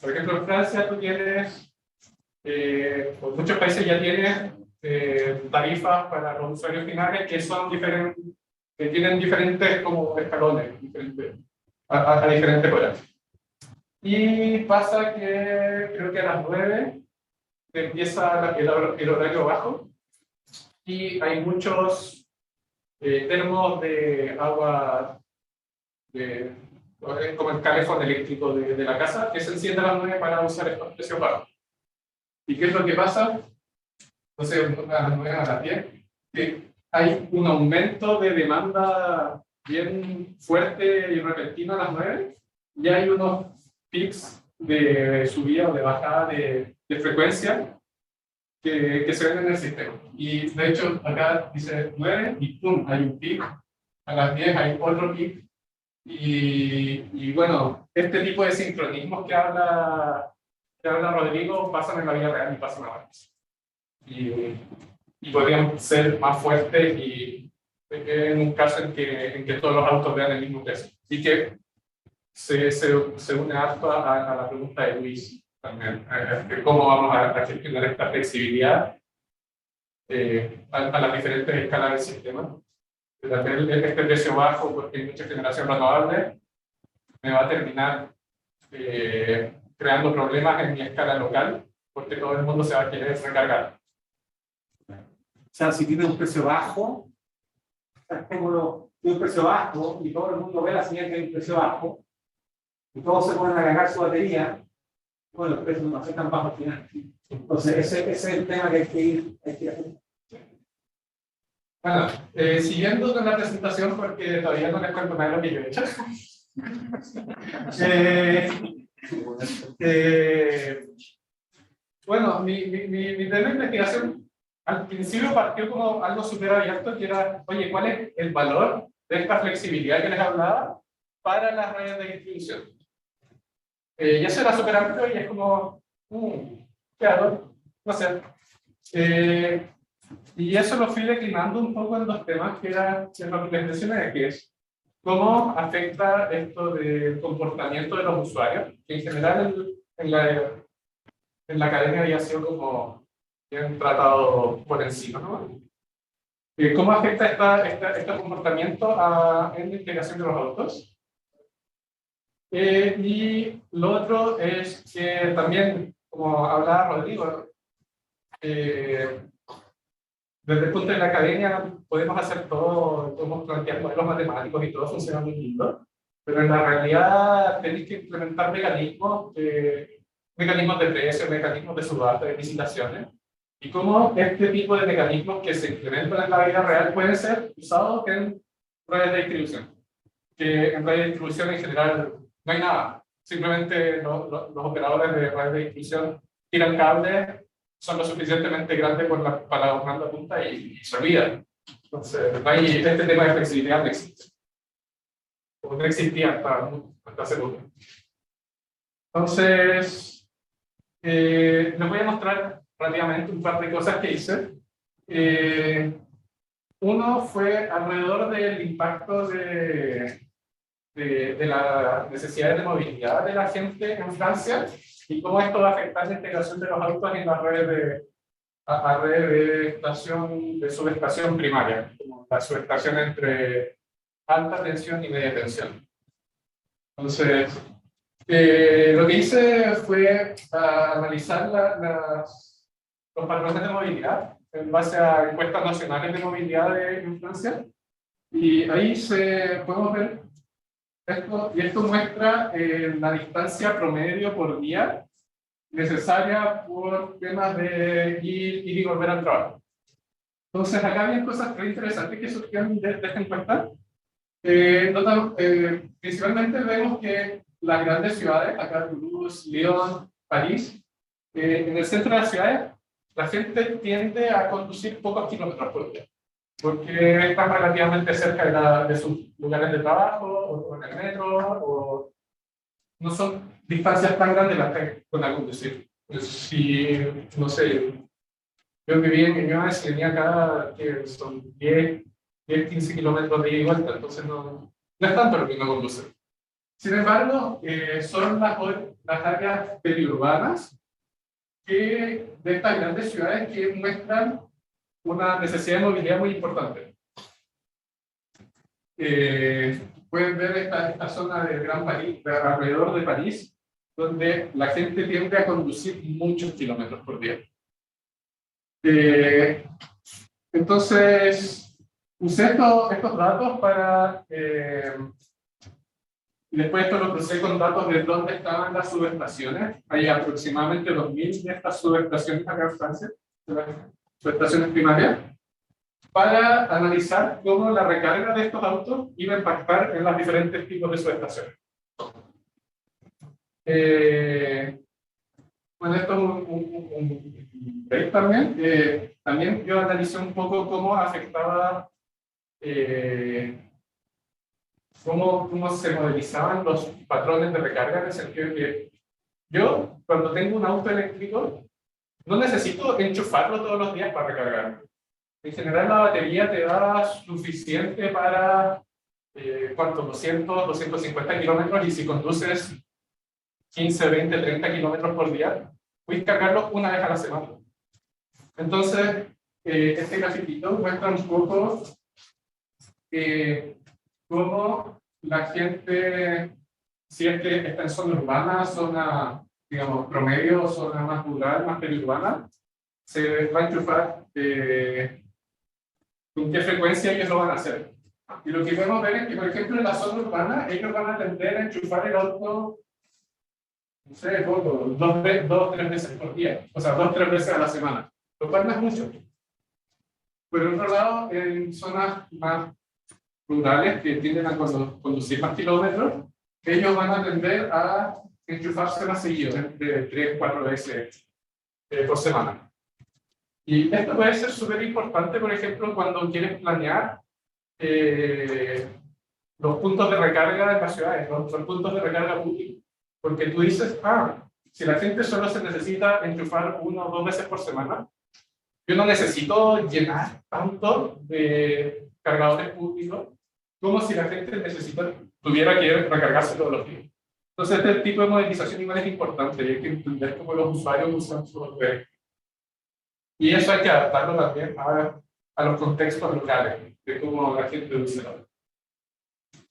por ejemplo, en Francia tú tienes, o muchos países ya tienen tarifas para los usuarios finales que son diferentes, que tienen diferentes como escalones, a diferentes horas. Y pasa que creo que a las 9 empieza el horario bajo y hay muchos termos de agua, como el calefón eléctrico de la casa, que se enciende a las 9 para usar estos precios bajos. ¿Y qué es lo que pasa? No sé, a las 9 a las 10, que hay un aumento de demanda bien fuerte y repentino a las 9, y hay unos pics de subida o de bajada de frecuencia que se ven en el sistema. Y de hecho, acá dice 9 y ¡pum! Hay un pic. A las 10 hay otro pic. Y bueno, este tipo de sincronismos que habla Rodrigo pasan en la vida real y pasan a veces. Y podrían ser más fuertes y en un caso en que todos los autos vean el mismo precio. Y que se une harto a la pregunta de Luis también, de cómo vamos a gestionar esta flexibilidad a las diferentes escalas del sistema. Este precio bajo, porque hay mucha generación renovable, me va a terminar creando problemas en mi escala local, porque todo el mundo se va a querer recargar. O sea, si tienes un precio bajo, un precio bajo y todo el mundo ve la señal que hay un precio bajo, y todos se ponen a cargar su batería, bueno, los precios no van a ser tan bajos al final. Entonces, ese es el tema que hay que ir haciendo. Bueno, siguiendo con la presentación, porque todavía no les cuento nada de lo que yo he hecho. Bueno, mi tema de investigación al principio partió como algo súper abierto, que era, oye, ¿cuál es el valor de esta flexibilidad que les hablaba para las redes de distribución? Y eso era súper amplio y es como, ¿qué hago? No sé. Y eso lo fui declinando un poco en dos temas, que era lo que les mencioné, que es cómo afecta esto del comportamiento de los usuarios, que en general en la academia había sido como bien tratado por encima, ¿no? ¿Cómo afecta este comportamiento en la integración de los autos? Y lo otro es que también, como hablaba Rodrigo, desde el punto de la academia podemos hacer todo, podemos plantear modelos matemáticos y todo funciona muy lindo, pero en la realidad tenéis que implementar mecanismos de precio, mecanismos de subasta, de licitaciones, y cómo este tipo de mecanismos que se implementan en la vida real pueden ser usados en redes de distribución. Que en redes de distribución en general no hay nada, simplemente los operadores de redes de distribución tiran cables, son lo suficientemente grandes para ahorrar la punta y se olvidan. Entonces, no hay, este tema de flexibilidad no existe. O no existía hasta hace poco. Entonces, les voy a mostrar rápidamente un par de cosas que hice. Uno fue alrededor del impacto de las necesidades de movilidad de la gente en Francia y cómo esto va a afectar la integración de los autos en las redes de subestación primaria, como la subestación entre alta tensión y media tensión. Entonces, lo que hice fue analizar los patrones de movilidad en base a encuestas nacionales de movilidad en Francia, y ahí podemos ver esto, y esto muestra la distancia promedio por día necesaria por temas de ir y volver al trabajo. Entonces, acá hay cosas muy interesantes que surgieron de esta encuesta, Principalmente vemos que las grandes ciudades, acá Toulouse, Lyon, París, en el centro de las ciudades, la gente tiende a conducir pocos kilómetros por día, porque están relativamente cerca de sus lugares de trabajo, o en el metro, o no son distancias tan grandes las que van a conducir. Pues, si, no sé, yo viví en Ñuñoa y venía acá, que son 10, 15 kilómetros de ida y vuelta, entonces no es tanto lo que no conduce. Sin embargo, son las áreas periurbanas de estas grandes ciudades que muestran una necesidad de movilidad muy importante. Pueden ver esta zona del Gran París, alrededor de París, donde la gente tiende a conducir muchos kilómetros por día. Entonces, usé estos datos para... y después esto lo crucé con datos de dónde estaban las subestaciones. Hay aproximadamente 2000 de estas subestaciones acá en Francia, subestaciones primarias, para analizar cómo la recarga de estos autos iba a impactar en los diferentes tipos de subestaciones. Bueno, esto es un break también. También yo analicé un poco cómo afectaba, cómo se modelizaban los patrones de recarga, en el sentido de que yo, cuando tengo un auto eléctrico, no necesito enchufarlo todos los días para recargarlo. En general, la batería te da suficiente para, ¿cuánto? 200, 250 kilómetros, y si conduces 15, 20, 30 kilómetros por día, puedes cargarlo una vez a la semana. Entonces, este grafiquito muestra un poco cómo la gente, si es que está en zona urbana, zona, digamos, promedio, zona más rural, más periurbana, se va a enchufar, con qué frecuencia ellos lo van a hacer. Y lo que podemos ver es que, por ejemplo, en la zona urbana, ellos van a tender a enchufar el auto, no sé, dos, tres veces por día, o sea, 2, 3 veces a la semana, lo cual no es mucho. Por otro lado, en zonas más rurales que tienden a conducir más kilómetros, ellos van a tender a enchufarse más seguido, de 3, 4 veces por semana. Y esto puede ser súper importante, por ejemplo, cuando quieres planear los puntos de recarga en las ciudades, los puntos de recarga públicos. Porque tú dices, si la gente solo se necesita enchufar 1 o 2 veces por semana, yo no necesito llenar tanto de cargadores públicos como si la gente tuviera que recargarse todos los días. Entonces, este tipo de modelización igual es importante, y hay que entender cómo los usuarios usan sus redes. Y eso hay que adaptarlo también a los contextos locales, de cómo la gente usa.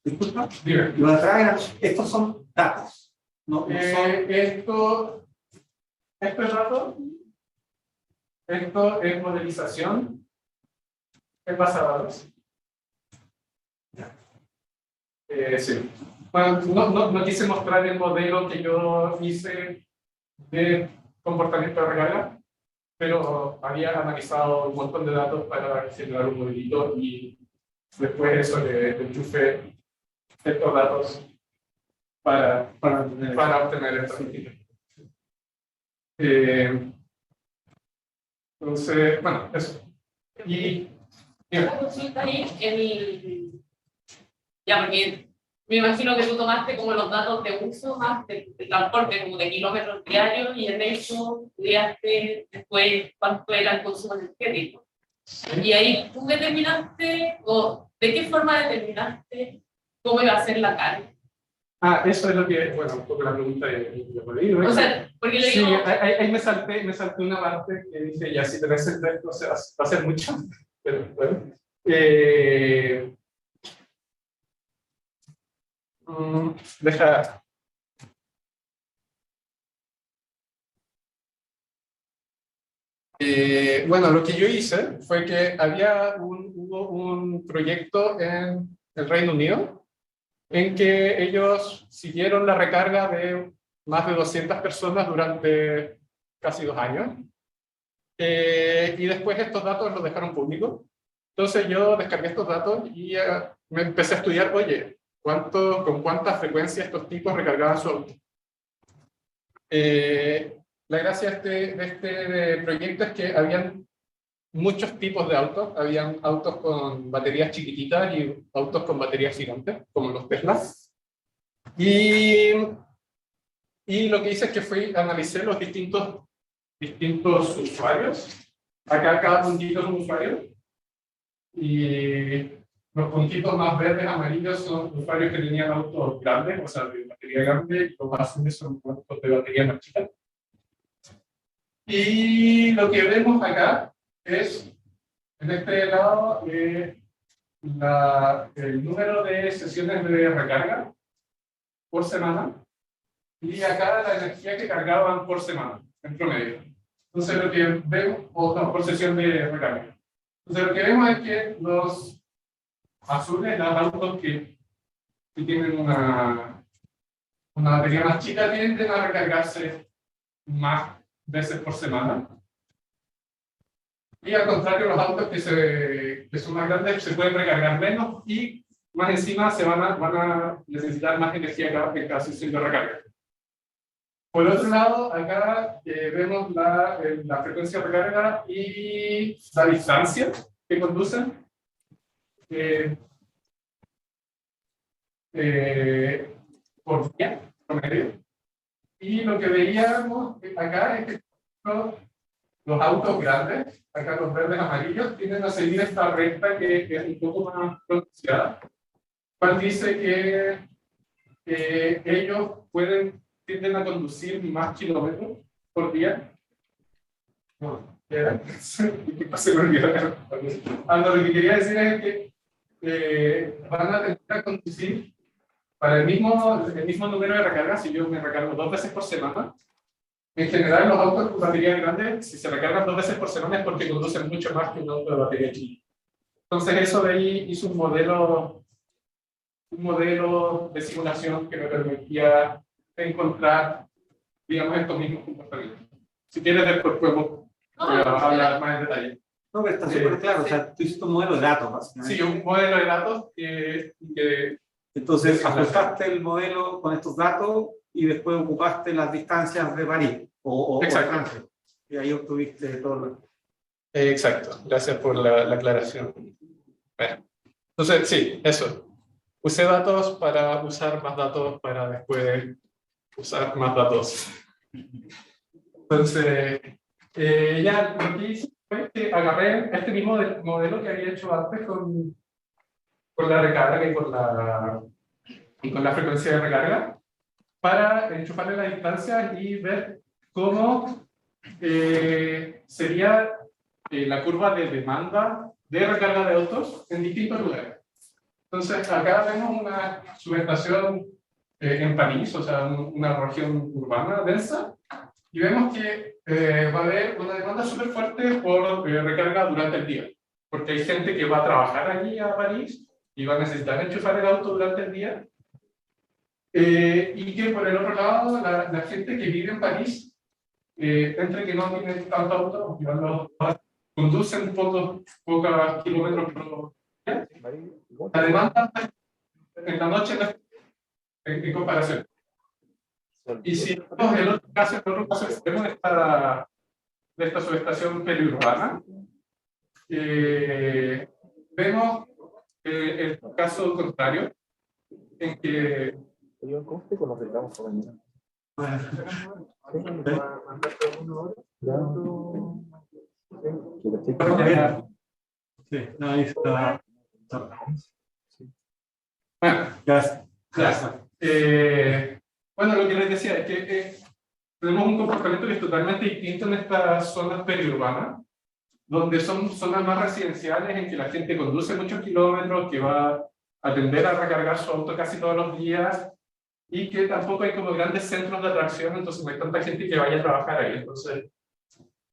Disculpa, Dime. lo de atrás, estos son datos. No son... Esto es dato, esto es modelización en base a datos. Sí. Bueno, no quise mostrar el modelo que yo hice de comportamiento de recarga, pero había analizado un montón de datos para generar un modelito, y después de eso le enchufé estos datos para obtener esta información. Entonces, bueno, eso. Y Una consulta ahí, ya, porque me imagino que tú tomaste como los datos de uso más del transporte, como de kilómetros diarios, y en eso estudiaste después cuánto era el consumo energético. Y ahí tú determinaste, o de qué forma determinaste cómo iba a ser la carga. Eso es lo que, bueno, un poco la pregunta de por ahí, ¿no? O sea, porque le Sí, digo... ahí me salté una parte que dice, ya si tenés el texto, va a ser mucho, pero bueno. Deja... bueno, lo que yo hice fue que hubo un proyecto en el Reino Unido en que ellos siguieron la recarga de más de 200 personas durante casi 2 años. Y después estos datos los dejaron públicos. Entonces yo descargué estos datos y me empecé a estudiar, oye, con cuánta frecuencia estos tipos recargaban su auto. La gracia de este proyecto es que habían muchos tipos de autos. Habían autos con baterías chiquititas y autos con baterías gigantes, como los Teslas. Y lo que hice es que analicé los distintos usuarios. Acá cada puntito es un usuario. Y los puntitos más verdes, amarillos, son usuarios que tenían autos grandes, o sea, de batería grande, y los azules son autos de batería más chica. Y lo que vemos acá es, en este lado, el número de sesiones de recarga por semana, y acá la energía que cargaban por semana, en promedio. Entonces lo que vemos, o no, por sesión de recarga. Entonces lo que vemos es que los azules, los autos que tienen una batería más chica, tienden a recargarse más veces por semana. Y al contrario, los autos que son más grandes se pueden recargar menos y más encima van a necesitar más energía en cada sesión de recarga. Por otro lado, acá vemos la frecuencia de recarga y la distancia que conducen. Por día, promedio. Y lo que veíamos acá es que los autos grandes, acá los verdes amarillos, tienden a seguir esta recta que es un poco más pronunciada, cual dice que ellos tienden a conducir más kilómetros por día. ¿Qué pasa? Lo que quería decir es que van a tener a conducir para el mismo número de recargas. Si yo me recargo 2 veces por semana, en general los autos con batería grande, si se recargan 2 veces por semana es porque conducen mucho más que un auto de batería chica. Entonces eso de ahí hizo un modelo de simulación que me permitía encontrar, digamos, estos mismos comportamientos. Si quieres, después podemos hablar más en detalle. No, pero está súper claro. O sea, tú hiciste un modelo de datos, básicamente. Sí, un modelo de datos Entonces, ajustaste el modelo con estos datos y después ocupaste las distancias de París o Francia. Y ahí obtuviste todo lo... Exacto, gracias por la aclaración. Bueno, entonces, sí, eso. Usé datos para usar más datos para después usar más datos. Entonces, ya lo que hice fue que agarré este mismo modelo que había hecho antes con la recarga y con la frecuencia de recarga, para enchufarle la distancia y ver cómo sería la curva de demanda de recarga de autos en distintos lugares. Entonces, acá vemos una subestación en París, o sea, una región urbana densa, y vemos que va a haber una demanda súper fuerte por recarga durante el día, porque hay gente que va a trabajar allí a París y va a necesitar enchufar el auto durante el día. Y que por el otro lado, la gente que vive en París, entre que no tiene tanto auto, conducen pocos kilómetros por día, la demanda en la noche en comparación. Y si vemos el otro caso extremo de esta subestación periurbana, vemos el caso contrario, en que Sí, no, ahí está. Gracias. Bueno, lo que les decía es que tenemos un comportamiento que es totalmente distinto en estas zonas periurbanas, donde son zonas más residenciales en que la gente conduce muchos kilómetros, que va a tender a recargar su auto casi todos los días, y que tampoco hay como grandes centros de atracción, entonces no hay tanta gente que vaya a trabajar ahí. Entonces,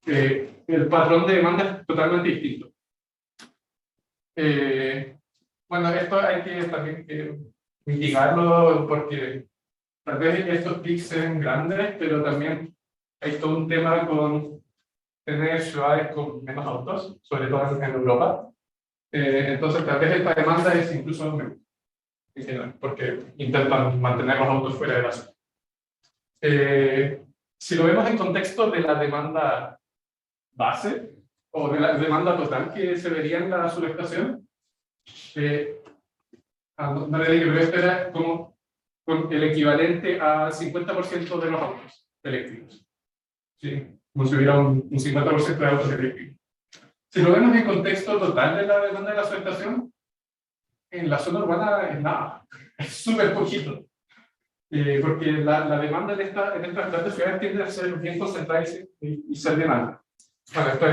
el patrón de demanda es totalmente distinto. Bueno, esto hay que también mitigarlo, porque tal vez estos pics sean grandes, pero también hay todo un tema con tener ciudades con menos autos, sobre todo en Europa. Entonces, tal vez esta demanda es incluso menor, en general, porque intentan mantener los autos fuera de la ciudad. Si lo vemos en contexto de la demanda base, o de la demanda total que se vería en la subestación, no le digo, pero esto era como el equivalente al 50% de los autos eléctricos. ¿Sí? Como si hubiera un 50% de autos eléctricos. Si lo vemos en contexto total de la demanda de la subestación, en la zona urbana es nada, es súper poquito. Porque la demanda en estas grandes ciudades tiende a ser bien concentrada y ser bien alta. Bueno, esto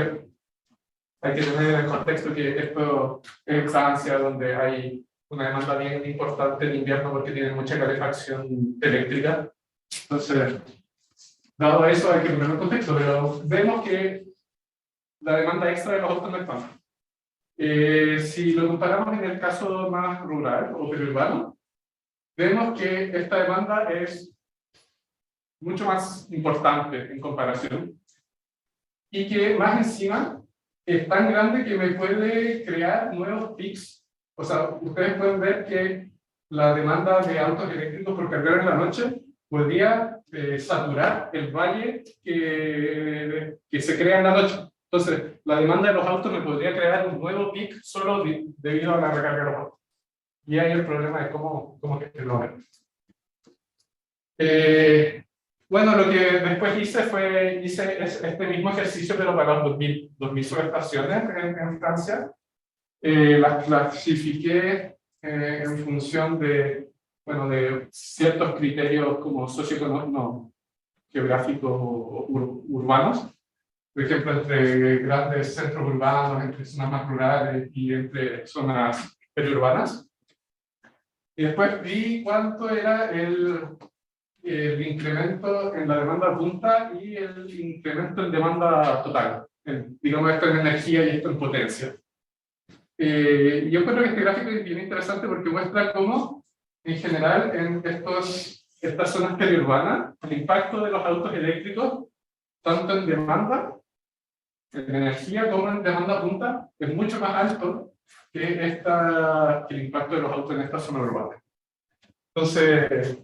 hay que tener en contexto que esto es Francia, donde hay una demanda bien importante en invierno porque tienen mucha calefacción eléctrica. Entonces, dado eso, hay que ponerlo en contexto, pero vemos que la demanda extra de los autos no es tanta. Si lo comparamos en el caso más rural o periurbano, vemos que esta demanda es mucho más importante en comparación y que más encima es tan grande que me puede crear nuevos pics. O sea, ustedes pueden ver que la demanda de autos eléctricos por cargar en la noche podría saturar el valle que se crea en la noche. Entonces, la demanda de los autos me podría crear un nuevo pic solo debido a la recarga de los autos. Y ahí el problema es cómo gestionarlo. Bueno, lo que después hice este mismo ejercicio, pero para las 2000 subestaciones en Francia. Las clasifiqué en función de ciertos criterios como socioeconómicos, geográficos o urbanos. Por ejemplo, entre grandes centros urbanos, entre zonas más rurales y entre zonas periurbanas. Y después vi cuánto era el incremento en la demanda punta y el incremento en demanda total. Digamos, esto en energía y esto en potencia. Yo creo que este gráfico es bien interesante porque muestra cómo, en general, en estas zonas periurbanas, el impacto de los autos eléctricos, tanto en demanda, en energía como en demanda punta, es mucho más alto que el impacto de los autos en esta zona urbana. Entonces,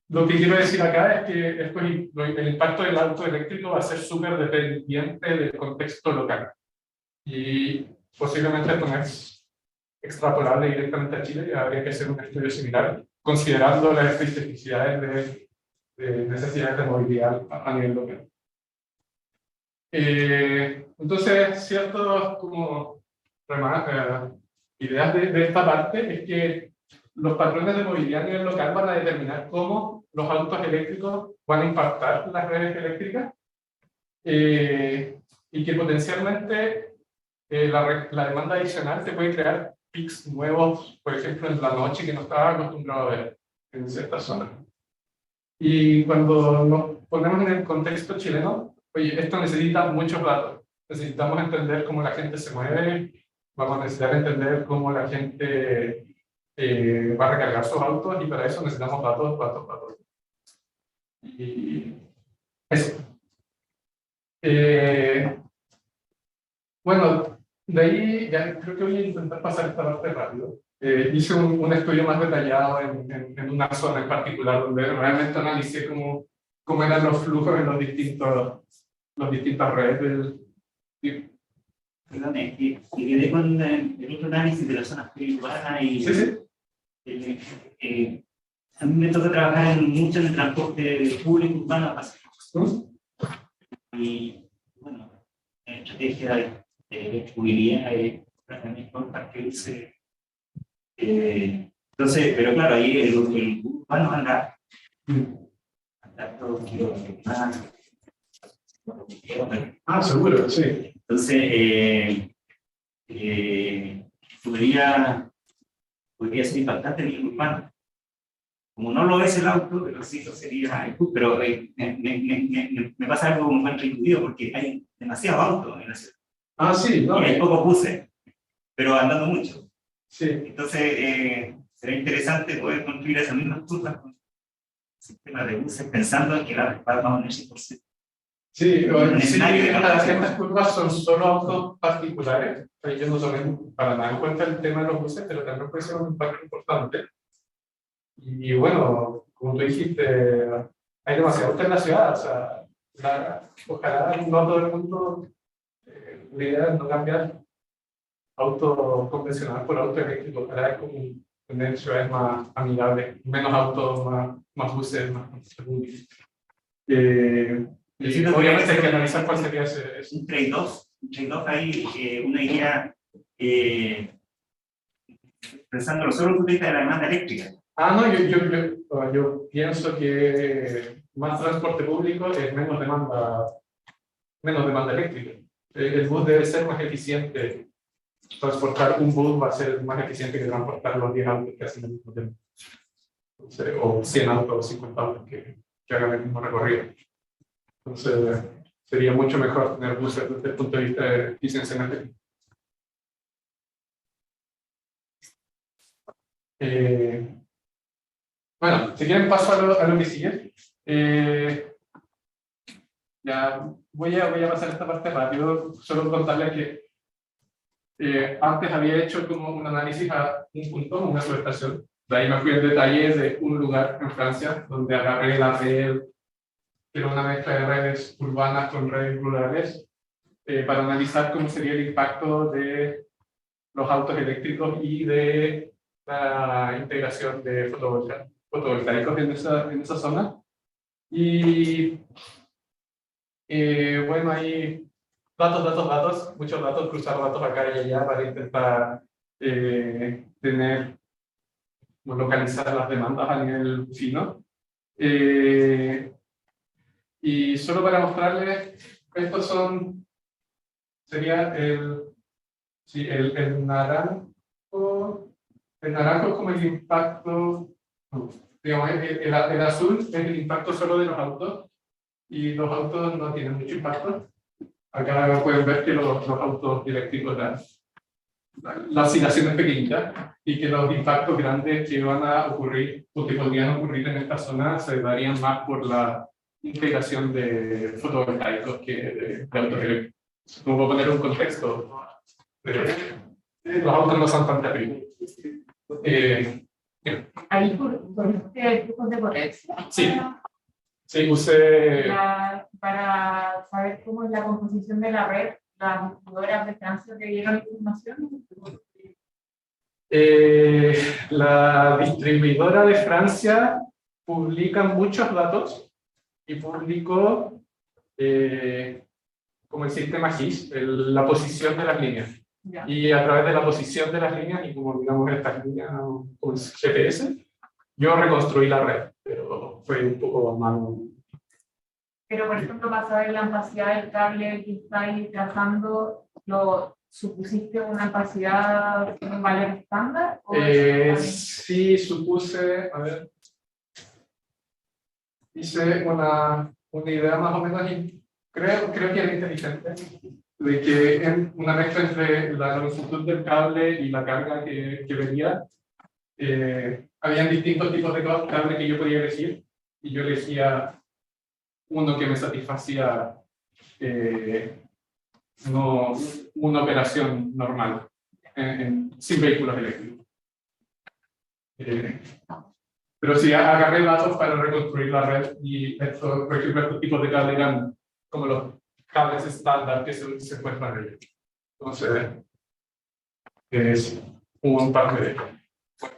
lo que quiero decir acá es que el impacto del auto eléctrico va a ser súper dependiente del contexto local. Y posiblemente esto no es extrapolable directamente a Chile, y habría que hacer un estudio similar, considerando las especificidades de necesidades de movilidad a nivel local. Entonces, ciertas como ideas de esta parte es que los patrones de movilidad a nivel local van a determinar cómo los autos eléctricos van a impactar las redes eléctricas y que potencialmente la demanda adicional te puede crear pics nuevos, por ejemplo, en la noche que no estaba acostumbrado a ver en ciertas zonas. Y cuando nos ponemos en el contexto chileno, oye, esto necesita muchos datos. Necesitamos entender cómo la gente se mueve, vamos a necesitar entender cómo la gente va a recargar sus autos, y para eso necesitamos datos. Y eso. Bueno, de ahí ya creo que voy a intentar pasar esta parte rápido. Hice un estudio más detallado en una zona en particular, donde realmente analicé cómo eran los flujos en las distintas redes. Perdón, que quedé con el otro análisis de las zonas periurbanas y Sí. A mí me toca trabajar mucho en el transporte público urbano y bueno, en estrategia de movilidad también compartirse. Entonces, pero claro, ahí el urbano anda todo kilómetros. Seguro, sí. Entonces, podría ser impactante en el urbano. Como no lo es el auto, pero sí lo sería. Pero me pasa algo como contraintuitivo porque hay demasiado auto en la ciudad. Sí, no. Y hay pocos buses, pero andando mucho. Sí. Entonces, será interesante poder construir esas mismas curvas con un sistema de buses pensando en que la respalda un 100%. Sí, un escenario de estas curvas son solo autos particulares. Ellos no toman para nada en cuenta el tema de los buses, pero también puede ser un impacto importante. Y bueno, como tú dijiste, hay demasiado autos en la ciudad. O sea, ojalá no todo el mundo, la idea es no cambiar auto convencional por auto eléctrico. Ojalá es como tener ciudades más amigables, menos autos, más buses, más públicos. Y siento que obviamente hay que es analizar cuál sería ese. un trade-off ahí, uno iría pensándolo solo desde el punto de vista de la demanda eléctrica. No, yo pienso que más transporte público es menos demanda eléctrica. El bus debe ser más eficiente. Transportar un bus va a ser más eficiente que transportar los 10 autos que hacen el mismo tiempo. Entonces, o 100 autos o 50 autos que hagan el mismo recorrido. Entonces, sería mucho mejor tener buses desde el punto de vista de eficiencia energética. Bueno, si quieren paso a lo que sigue. Ya voy a pasar esta parte rápido, solo contarles que antes había hecho como un análisis a un punto, una subestación. De ahí me fui en detalle de un lugar en Francia donde agarré la red, que era una mezcla de redes urbanas con redes rurales, para analizar cómo sería el impacto de los autos eléctricos y de la integración de fotovoltaicos en esa zona. Y bueno, hay muchos datos, cruzar datos acá y allá para intentar localizar las demandas a nivel fino. Y solo para mostrarles, sería el naranjo. El naranjo es como el impacto, digamos, el azul es el impacto solo de los autos, y los autos no tienen mucho impacto. Acá pueden ver que los autos eléctricos, la oscilación es pequeñita, y que los impactos grandes que van a ocurrir, o que podrían ocurrir en esta zona, se darían más por la integración de fotovoltaicos que de autos eléctricos. Como puedo poner un contexto, los autos no son tan terribles. Ahí por este tipo de potencia. Sí, usé. Para saber cómo es la composición de la red, las distribuidoras de Francia te dieron información. La distribuidora de Francia publica muchos datos y publicó como el sistema GIS, la posición de las líneas. Ya. Y a través de la posición de las líneas, y como digamos estas líneas con GPS, yo reconstruí la red, pero fue un poco malo. Pero, por ejemplo, para saber la opacidad del cable que está ahí trazando, ¿lo supusiste una opacidad en un valor estándar? Sí, supuse, a ver, hice una idea más o menos, y creo que era inteligente, de que en una mezcla entre la longitud del cable y la carga que venía, habían distintos tipos de cable que yo podía elegir, y yo elegía uno que me satisfacía una operación normal, sin vehículos eléctricos. Pero sí, agarré datos para reconstruir la red, y por ejemplo, estos tipos de cable eran como los cables estándar que se encuentran ahí. Entonces, es un par de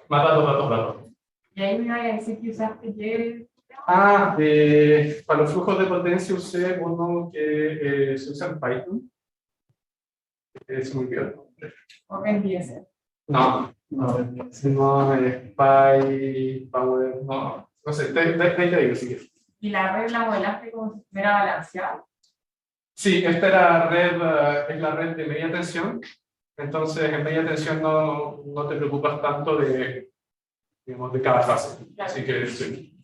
más datos. Y ahí me iba a decir que usaste que... Para los flujos de potencia usé uno que se usa en Python. Es muy bien. ¿O vendías? No, PyPower, no sé, te digo si quieres. ¿Y la red la modelaste como si fuera balanceada? Sí, esta era es la red de media tensión. Entonces, en media tensión no te preocupas tanto de cada fase. Así que sí.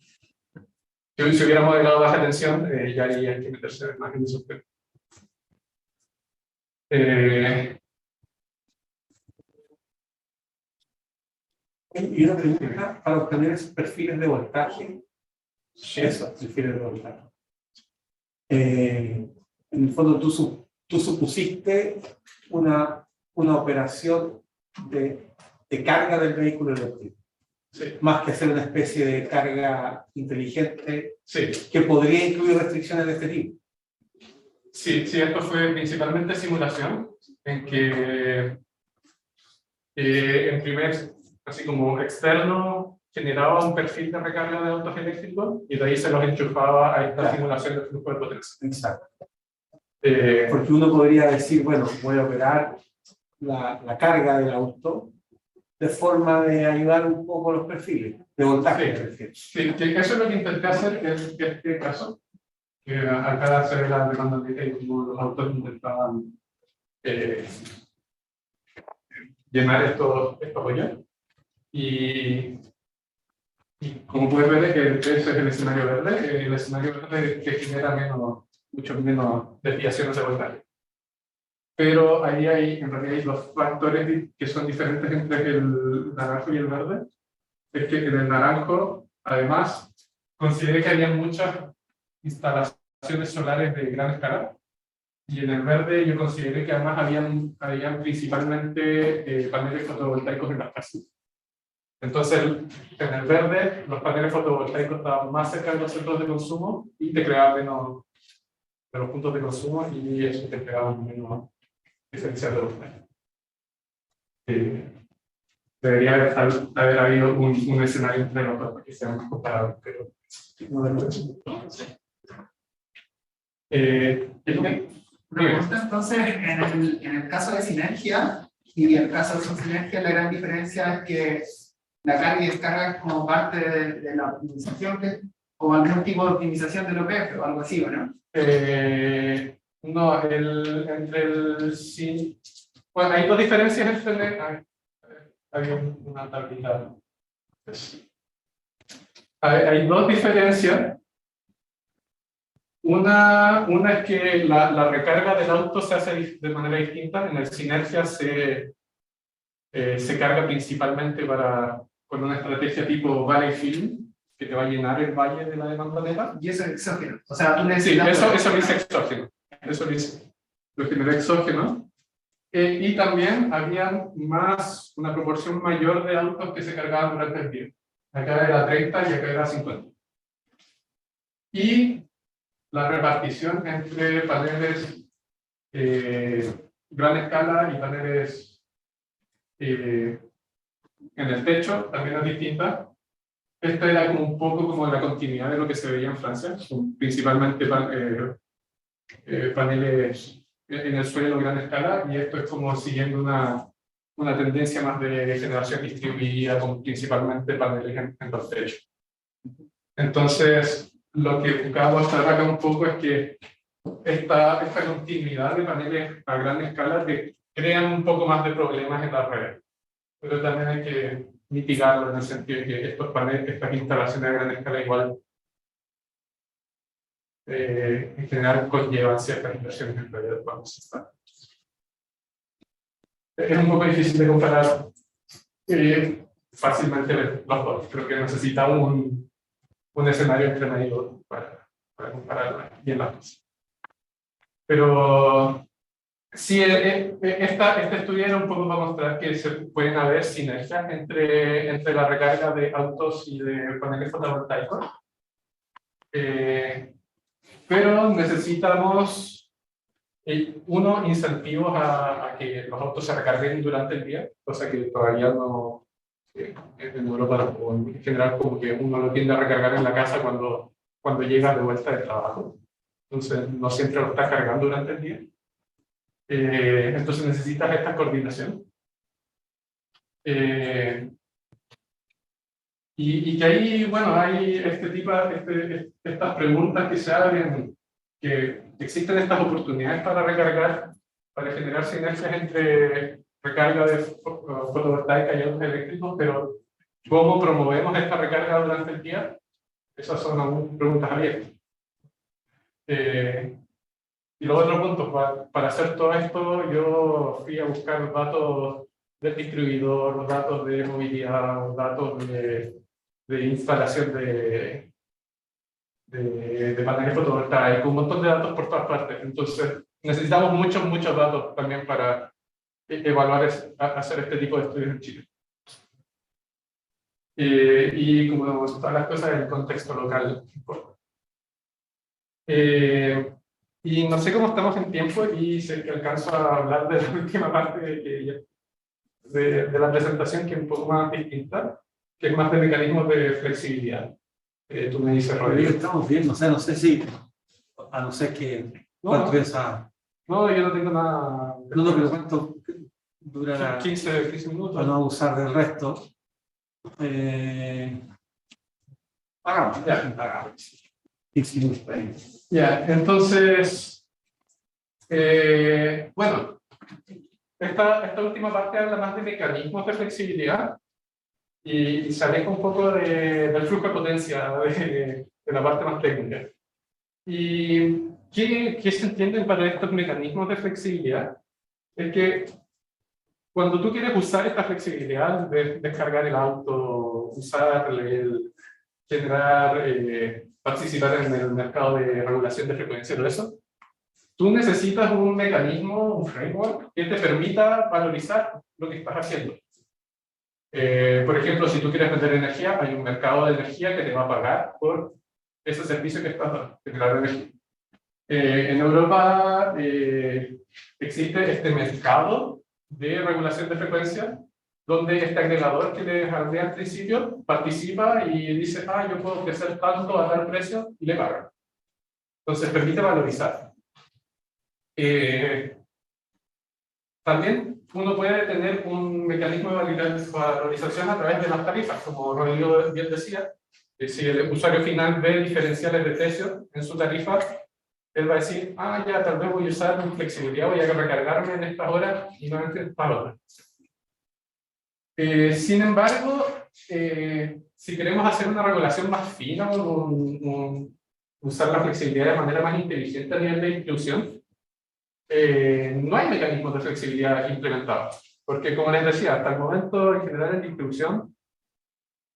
Si hubiera modelado baja tensión, ya haría que meterse más en esos temas. Y una pregunta, para obtener esos perfiles de voltaje, esos perfiles de voltaje, en el fondo tú supusiste una operación de carga del vehículo eléctrico. Sí. Más que hacer una especie de carga inteligente Sí. que podría incluir restricciones de este tipo. Sí, esto fue principalmente simulación, en que en primer, así como externo, generaba un perfil de recarga de autos eléctricos y de ahí se los enchufaba a esta simulación de flujo de potencia. Exacto. Porque uno podría decir, bueno, voy a operar la carga del auto de forma de ayudar un poco los perfiles, de voltaje. Sí, que eso es lo que intenté hacer en este caso. Que acá se ve la demanda de como los autos intentaban llenar estos hoyos. Y como puedes ver, ese es el escenario verde. El escenario verde que genera mucho menos desviaciones de voltaje. Pero ahí en realidad hay dos factores que son diferentes entre el naranjo y el verde. Es que en el naranjo, además, consideré que había muchas instalaciones solares de gran escala, y en el verde yo consideré que además habían principalmente paneles fotovoltaicos en las casas. Entonces, en el verde, los paneles fotovoltaicos estaban más cerca de los centros de consumo y te creaban menos de los puntos de consumo, y eso te creaba menos diferencial de voltaje. Debería haber habido un escenario entre los dos para que sean más comparables, pero no de Pregunta entonces, en el caso de sinergia y el caso de sin sinergia, la gran diferencia es que la carga y descarga es como parte de la optimización, o algún tipo de optimización del OPF o algo así, ¿o no? No, entre el sí. Bueno, hay dos diferencias entre. Hay una tablita. Hay dos diferencias. Una es que la recarga del auto se hace de manera distinta. En el sinergia se carga principalmente con una estrategia tipo valley filling, que te va a llenar el valle de la demanda neta. Y eso es exógeno. O sea, tú Sí, necesitas. eso lo hice exógeno. Eso lo generé exógeno. Y también había una proporción mayor de autos que se cargaban durante el día. Acá era 30 y acá era 50. Y la repartición entre paneles gran escala y paneles en el techo también es distinta. Esta era como un poco como la continuidad de lo que se veía en Francia, principalmente paneles en el suelo gran escala, y esto es como siguiendo una tendencia más de generación distribuida con principalmente paneles en los techos. Entonces, lo que buscaba mostrar acá un poco es que esta continuidad de paneles a gran escala te crean un poco más de problemas en la red, pero también hay que mitigarlo en el sentido de que estas instalaciones a gran escala igual en general conllevan ciertas inversiones en realidad cuando se está. Es un poco difícil de comparar fácilmente los dos. Creo que necesita un escenario entre medio para comparar bien las cosas. Pero sí, este estudio era un poco para mostrar que se pueden haber sinergias entre la recarga de autos y de paneles fotovoltaicos. Pero necesitamos, incentivos a que los autos se recarguen durante el día, cosa que todavía no, en Europa o en general, como que uno lo tiende a recargar en la casa cuando llega de vuelta del trabajo. Entonces, no siempre lo está cargando durante el día. Entonces, necesitas esta coordinación. Y que ahí, bueno, hay estas preguntas que se abren, que existen estas oportunidades para recargar, para generar sinergias entre recarga de fotovoltaica y autos eléctricos, pero ¿cómo promovemos esta recarga durante el día? Esas son aún preguntas abiertas. Y los otros puntos, para hacer todo esto, yo fui a buscar datos del distribuidor, datos de movilidad, datos de instalación de de paneles fotovoltaicos, un montón de datos por todas partes. Entonces, necesitamos muchos datos también para evaluar, hacer este tipo de estudios en Chile. Y como todas las cosas, el contexto local importa. Y no sé cómo estamos en tiempo y sé que alcanzo a hablar de la última parte de la presentación, que es un poco más distinta, que es más de mecanismos de flexibilidad. Tú me dices, Rodrigo. Estamos bien, o sea, no sé si, a no ser que, ¿cuánto piensa? No, yo no tengo nada. No, pero ¿cuánto dura 15 minutos. para no abusar del resto? Hagamos. 15 minutos. Ya, entonces, bueno, esta última parte habla más de mecanismos de flexibilidad y se aleja un poco del flujo de potencia, de la parte más técnica. ¿Y qué se entienden para estos mecanismos de flexibilidad? Es que cuando tú quieres usar esta flexibilidad de descargar el auto, usar generar, participar en el mercado de regulación de frecuencia y todo eso, tú necesitas un mecanismo, un framework, que te permita valorizar lo que estás haciendo. Por ejemplo, si tú quieres vender energía, hay un mercado de energía que te va a pagar por ese servicio que estás dando, generar energía. En Europa existe este mercado de regulación de frecuencia, donde este agregador que les hablé al principio participa y dice, yo puedo ofrecer tanto a tal precio, y le pagan. Entonces permite valorizar. También uno puede tener un mecanismo de valorización a través de las tarifas, como Rodrigo bien decía. Si el usuario final ve diferenciales de precios en su tarifa, él va a decir, ya tal vez voy a usar mi flexibilidad, voy a recargarme en estas horas y no en estas horas. Sin embargo, si queremos hacer una regulación más fina, usar la flexibilidad de manera más inteligente a nivel de inclusión, no hay mecanismos de flexibilidad implementados. Porque, como les decía, hasta el momento, en general, en distribución,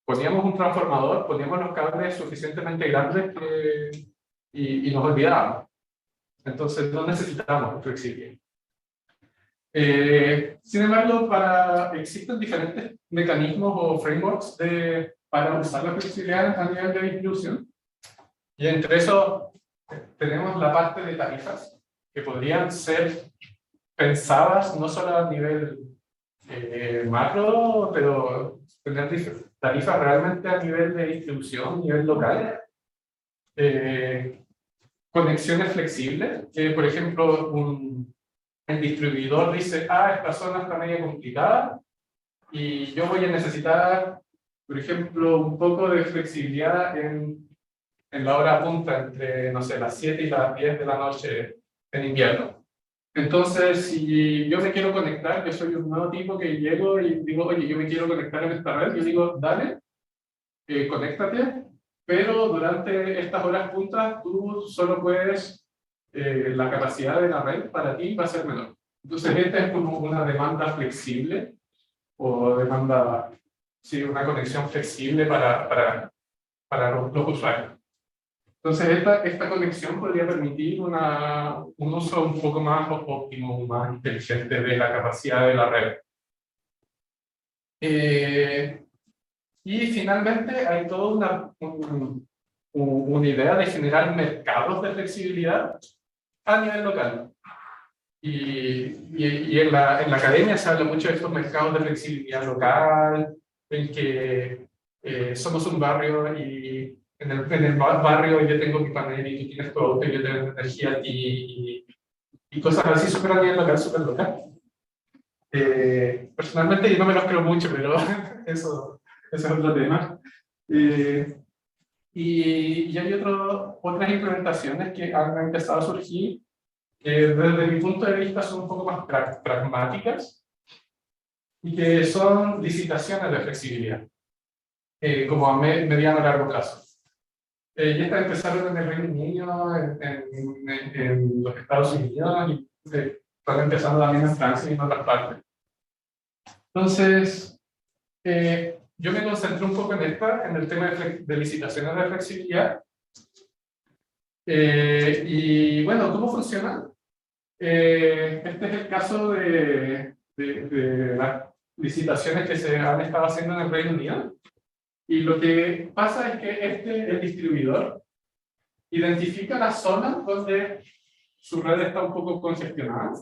poníamos un transformador, poníamos los cables suficientemente grandes y nos olvidábamos. Entonces, no necesitábamos flexibilidad. Sin embargo, existen diferentes mecanismos o frameworks para usar la flexibilidad a nivel de distribución. Y entre eso tenemos la parte de tarifas, que podrían ser pensadas no solo a nivel macro, pero tener tarifas realmente a nivel de distribución, nivel local. Conexiones flexibles, que por ejemplo el distribuidor dice, esta zona está medio complicada y yo voy a necesitar, por ejemplo, un poco de flexibilidad en la hora punta entre, no sé, las 7 y las 10 de la noche en invierno. Entonces, si yo me quiero conectar, yo soy un nuevo tipo que llego y digo, oye, yo me quiero conectar en esta red, yo digo, dale, conéctate, pero durante estas horas puntas tú solo puedes, la capacidad de la red para ti va a ser menor. Entonces, esta es como una demanda flexible, o demanda, sí, una conexión flexible para los usuarios. Entonces, esta conexión podría permitir un uso un poco más óptimo, más inteligente de la capacidad de la red. Y finalmente hay toda una idea de generar mercados de flexibilidad a nivel local. Y en la academia se habla mucho de estos mercados de flexibilidad local, en que somos un barrio y en el barrio yo tengo mi panel y tú tienes tu auto y yo tengo energía a ti y cosas así súper a nivel local, súper local. Personalmente yo no me los creo mucho, pero eso es otro tema. Y hay otras implementaciones que han empezado a surgir que desde mi punto de vista son un poco más pragmáticas y que son licitaciones de flexibilidad, como a mediano y largo plazo. Y estas empezaron en el Reino Unido, en los Estados Unidos y están empezando también en Francia y en otras partes. Entonces, yo me concentré un poco en el tema de licitaciones de flexibilidad Y bueno, ¿cómo funciona? Este es el caso de las licitaciones que se han estado haciendo en el Reino Unido. Y lo que pasa es que el distribuidor identifica las zonas donde su red está un poco congestionada.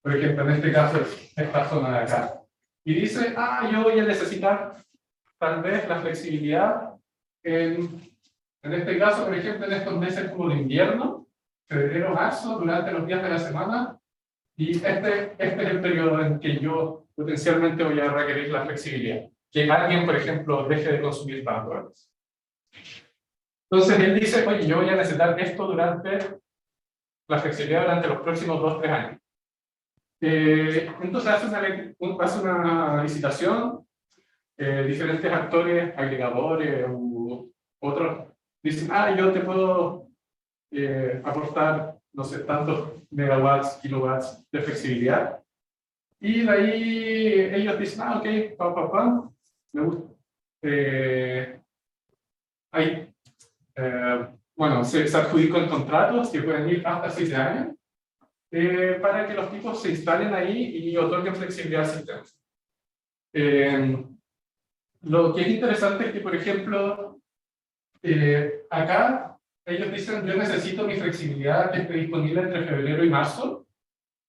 Por ejemplo, en este caso es esta zona de acá. Y dice, yo voy a necesitar tal vez la flexibilidad en este caso, por ejemplo, en estos meses como de invierno, febrero, marzo, durante los días de la semana. Y este es el periodo en que yo potencialmente voy a requerir la flexibilidad. Que alguien, por ejemplo, deje de consumir tanto antes. Entonces él dice, oye, yo voy a necesitar esto durante la flexibilidad durante los próximos 2-3 años. Entonces hace una licitación, diferentes actores, agregadores u otros, dicen, yo te puedo aportar, no sé, tantos megawatts, kilowatts de flexibilidad. Y de ahí ellos dicen, ok, me gusta. Bueno, se adjudican contratos que pueden ir hasta 7 años para que los tipos se instalen ahí y otorguen flexibilidad al sistema. Lo que es interesante es que, por ejemplo, acá ellos dicen, yo necesito mi flexibilidad que esté disponible entre febrero y marzo,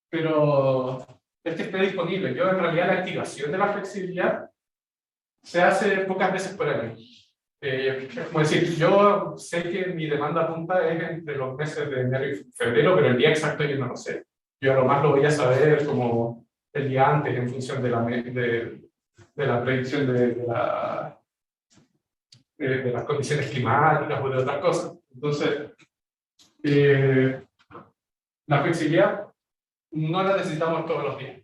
pero es que esté disponible. Yo, en realidad, la activación de la flexibilidad se hace pocas veces por año. Como decir, yo sé que mi demanda punta es entre los meses de enero y febrero, pero el día exacto yo no lo sé. Yo a lo más lo voy a saber como el día antes, en función de la predicción de las condiciones climáticas o de otras cosas. Entonces, la flexibilidad no la necesitamos todos los días.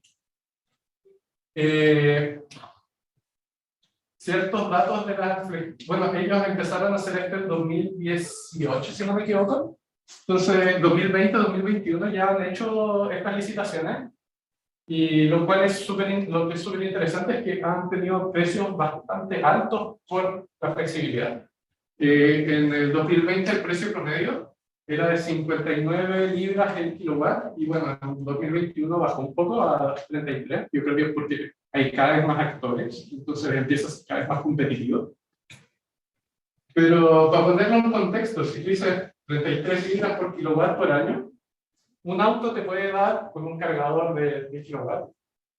Ciertos datos de bueno, ellos empezaron a hacer esto en 2018, si no me equivoco. Entonces, 2020, 2021 ya han hecho estas licitaciones. Y lo que es súper interesante es que han tenido precios bastante altos por la flexibilidad. En el 2020 el precio promedio era de 59 libras el kilowatt, y bueno, en 2021 bajó un poco a 33. Yo creo que es porque hay cada vez más actores, entonces empieza a ser cada vez más competitivo. Pero para ponerlo en contexto, si tú dices 33 libras por kilowatt por año, un auto te puede dar con un cargador de 10 kilowatt,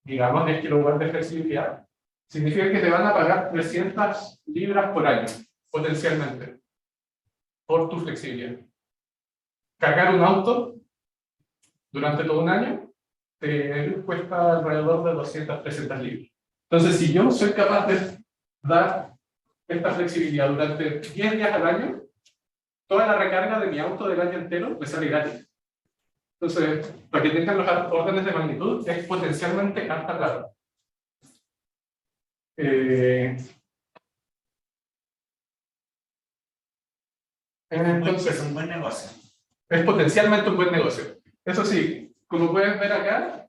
digamos 10 kilowatt de flexibilidad, significa que te van a pagar 300 libras por año, potencialmente, por tu flexibilidad. Cargar un auto durante todo un año te cuesta alrededor de 200-300 libras. Entonces, si yo soy capaz de dar esta flexibilidad durante 10 días al año, toda la recarga de mi auto del año entero me sale gratis. Entonces, para que tengan los órdenes de magnitud, es potencialmente hasta claro. Entonces, es un buen negocio. Es potencialmente un buen negocio. Eso sí, como pueden ver acá,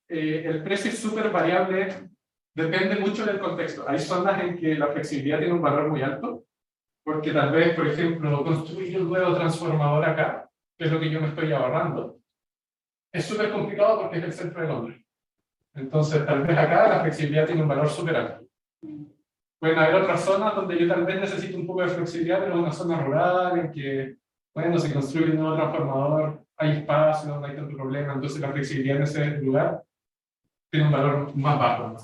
el precio es súper variable, depende mucho del contexto. Hay zonas en que la flexibilidad tiene un valor muy alto, porque tal vez, por ejemplo, construir un nuevo transformador acá, que es lo que yo me estoy ahorrando, es súper complicado porque es el centro de Londres. Entonces, tal vez acá la flexibilidad tiene un valor súper alto. Pueden haber otras zonas donde yo tal vez necesito un poco de flexibilidad, pero en una zona rural en que, bueno, se construye un nuevo transformador, hay espacio, no hay tanto problema, entonces la flexibilidad en ese lugar tiene un valor más bajo.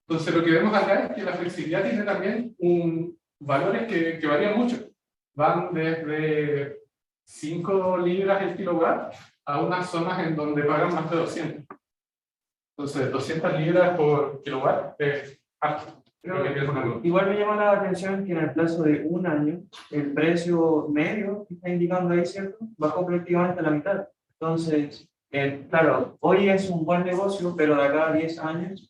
Entonces, lo que vemos acá es que la flexibilidad tiene también valores que varían mucho. Van desde 5 libras el kilowatt a unas zonas en donde pagan más de 200. Entonces, 200 libras por kilowatt es alto. Igual me llama la atención que en el plazo de un año, el precio medio que está indicando ahí, ¿cierto?, bajó prácticamente a la mitad. Entonces, claro, hoy es un buen negocio, pero de acá a 10 años,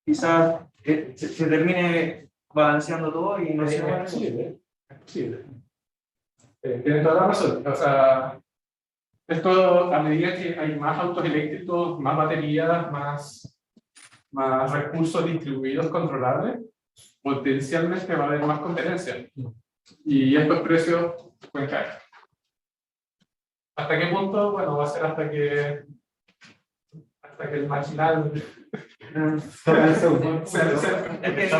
quizás se termine balanceando todo y no sea posible. Es posible. Tiene toda la razón. O sea, esto, a medida que hay más autos eléctricos, más baterías, más recursos distribuidos controlables, potencialmente va a haber más competencia. Y estos precios pueden caer. ¿Hasta qué punto? Bueno, va a ser hasta que el marginal Está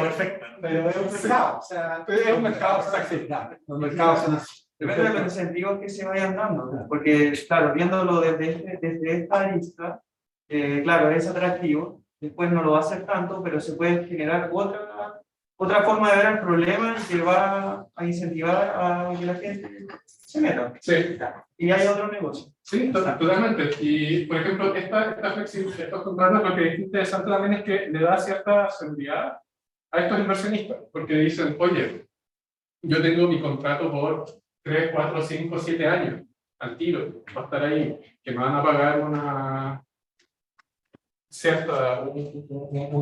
perfecto. Pero es un mercado, o sea, es un mercado, exacto. Los mercados son así. Depende de los incentivos que se vayan dando, ¿no? Porque, claro, viéndolo desde esta arista, claro, es atractivo, después no lo va a hacer tanto, pero se puede generar otra forma de ver el problema que va a incentivar a que la gente se meta. Sí. Y hay otro negocio. Sí, totalmente. Y, por ejemplo, esta flexibilidad, estos contratos, lo que es interesante también es que le da cierta seguridad a estos inversionistas, porque dicen, oye, yo tengo mi contrato por 3, 4, 5, 7 años, al tiro, va a estar ahí, que me van a pagar una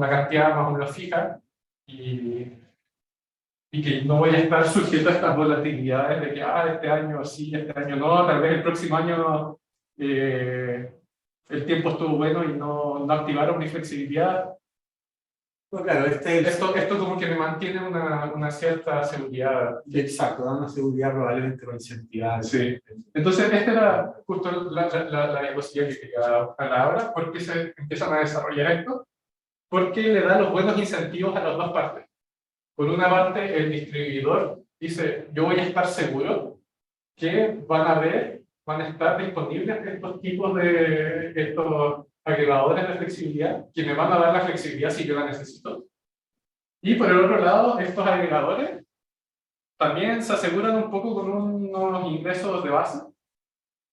cantidad más o menos fija, y que no voy a estar sujeto a estas volatilidades de que este año sí, este año no, tal vez el próximo año el tiempo estuvo bueno y no activaron mi flexibilidad. Pues claro, Esto como que me mantiene una cierta seguridad. exacto, da una seguridad probablemente con incentivar. Sí. Entonces, esta era justo la diapositiva que quería buscar ahora. ¿Por qué se empiezan a desarrollar esto? Porque le da los buenos incentivos a las dos partes. Por una parte, el distribuidor dice, yo voy a estar seguro que van a estar disponibles estos tipos de estos agregadores de flexibilidad que me van a dar la flexibilidad si yo la necesito. Y por el otro lado, estos agregadores también se aseguran un poco con unos ingresos de base,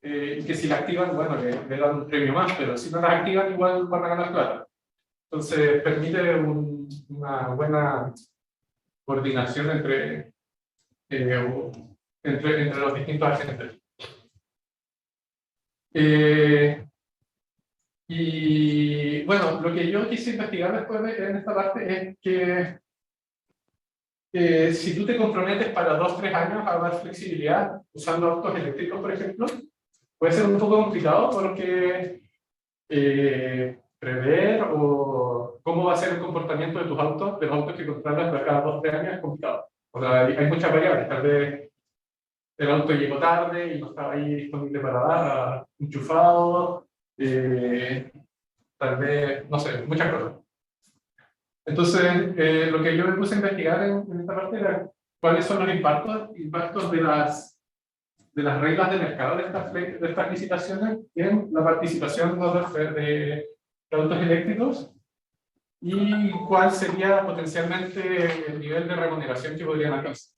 que si la activan, bueno, le dan un premio más, pero si no las activan igual van a ganar plata. Entonces permite una buena coordinación entre los distintos agentes. Y bueno, lo que yo quise investigar después en esta parte es que si tú te comprometes para 2-3 años a dar flexibilidad usando autos eléctricos, por ejemplo, puede ser un poco complicado porque prever o cómo va a ser el comportamiento de tus autos, de los autos que contratas de cada 2-3 años es complicado. O sea, hay muchas variables. Tal vez el auto llegó tarde y no estaba ahí disponible para dar, enchufado, tal vez, no sé, muchas cosas. Entonces, lo que yo me puse a investigar en esta parte era cuáles son los impactos de las reglas de mercado de estas licitaciones en la participación de autos eléctricos y cuál sería potencialmente el nivel de remuneración que podrían alcanzar.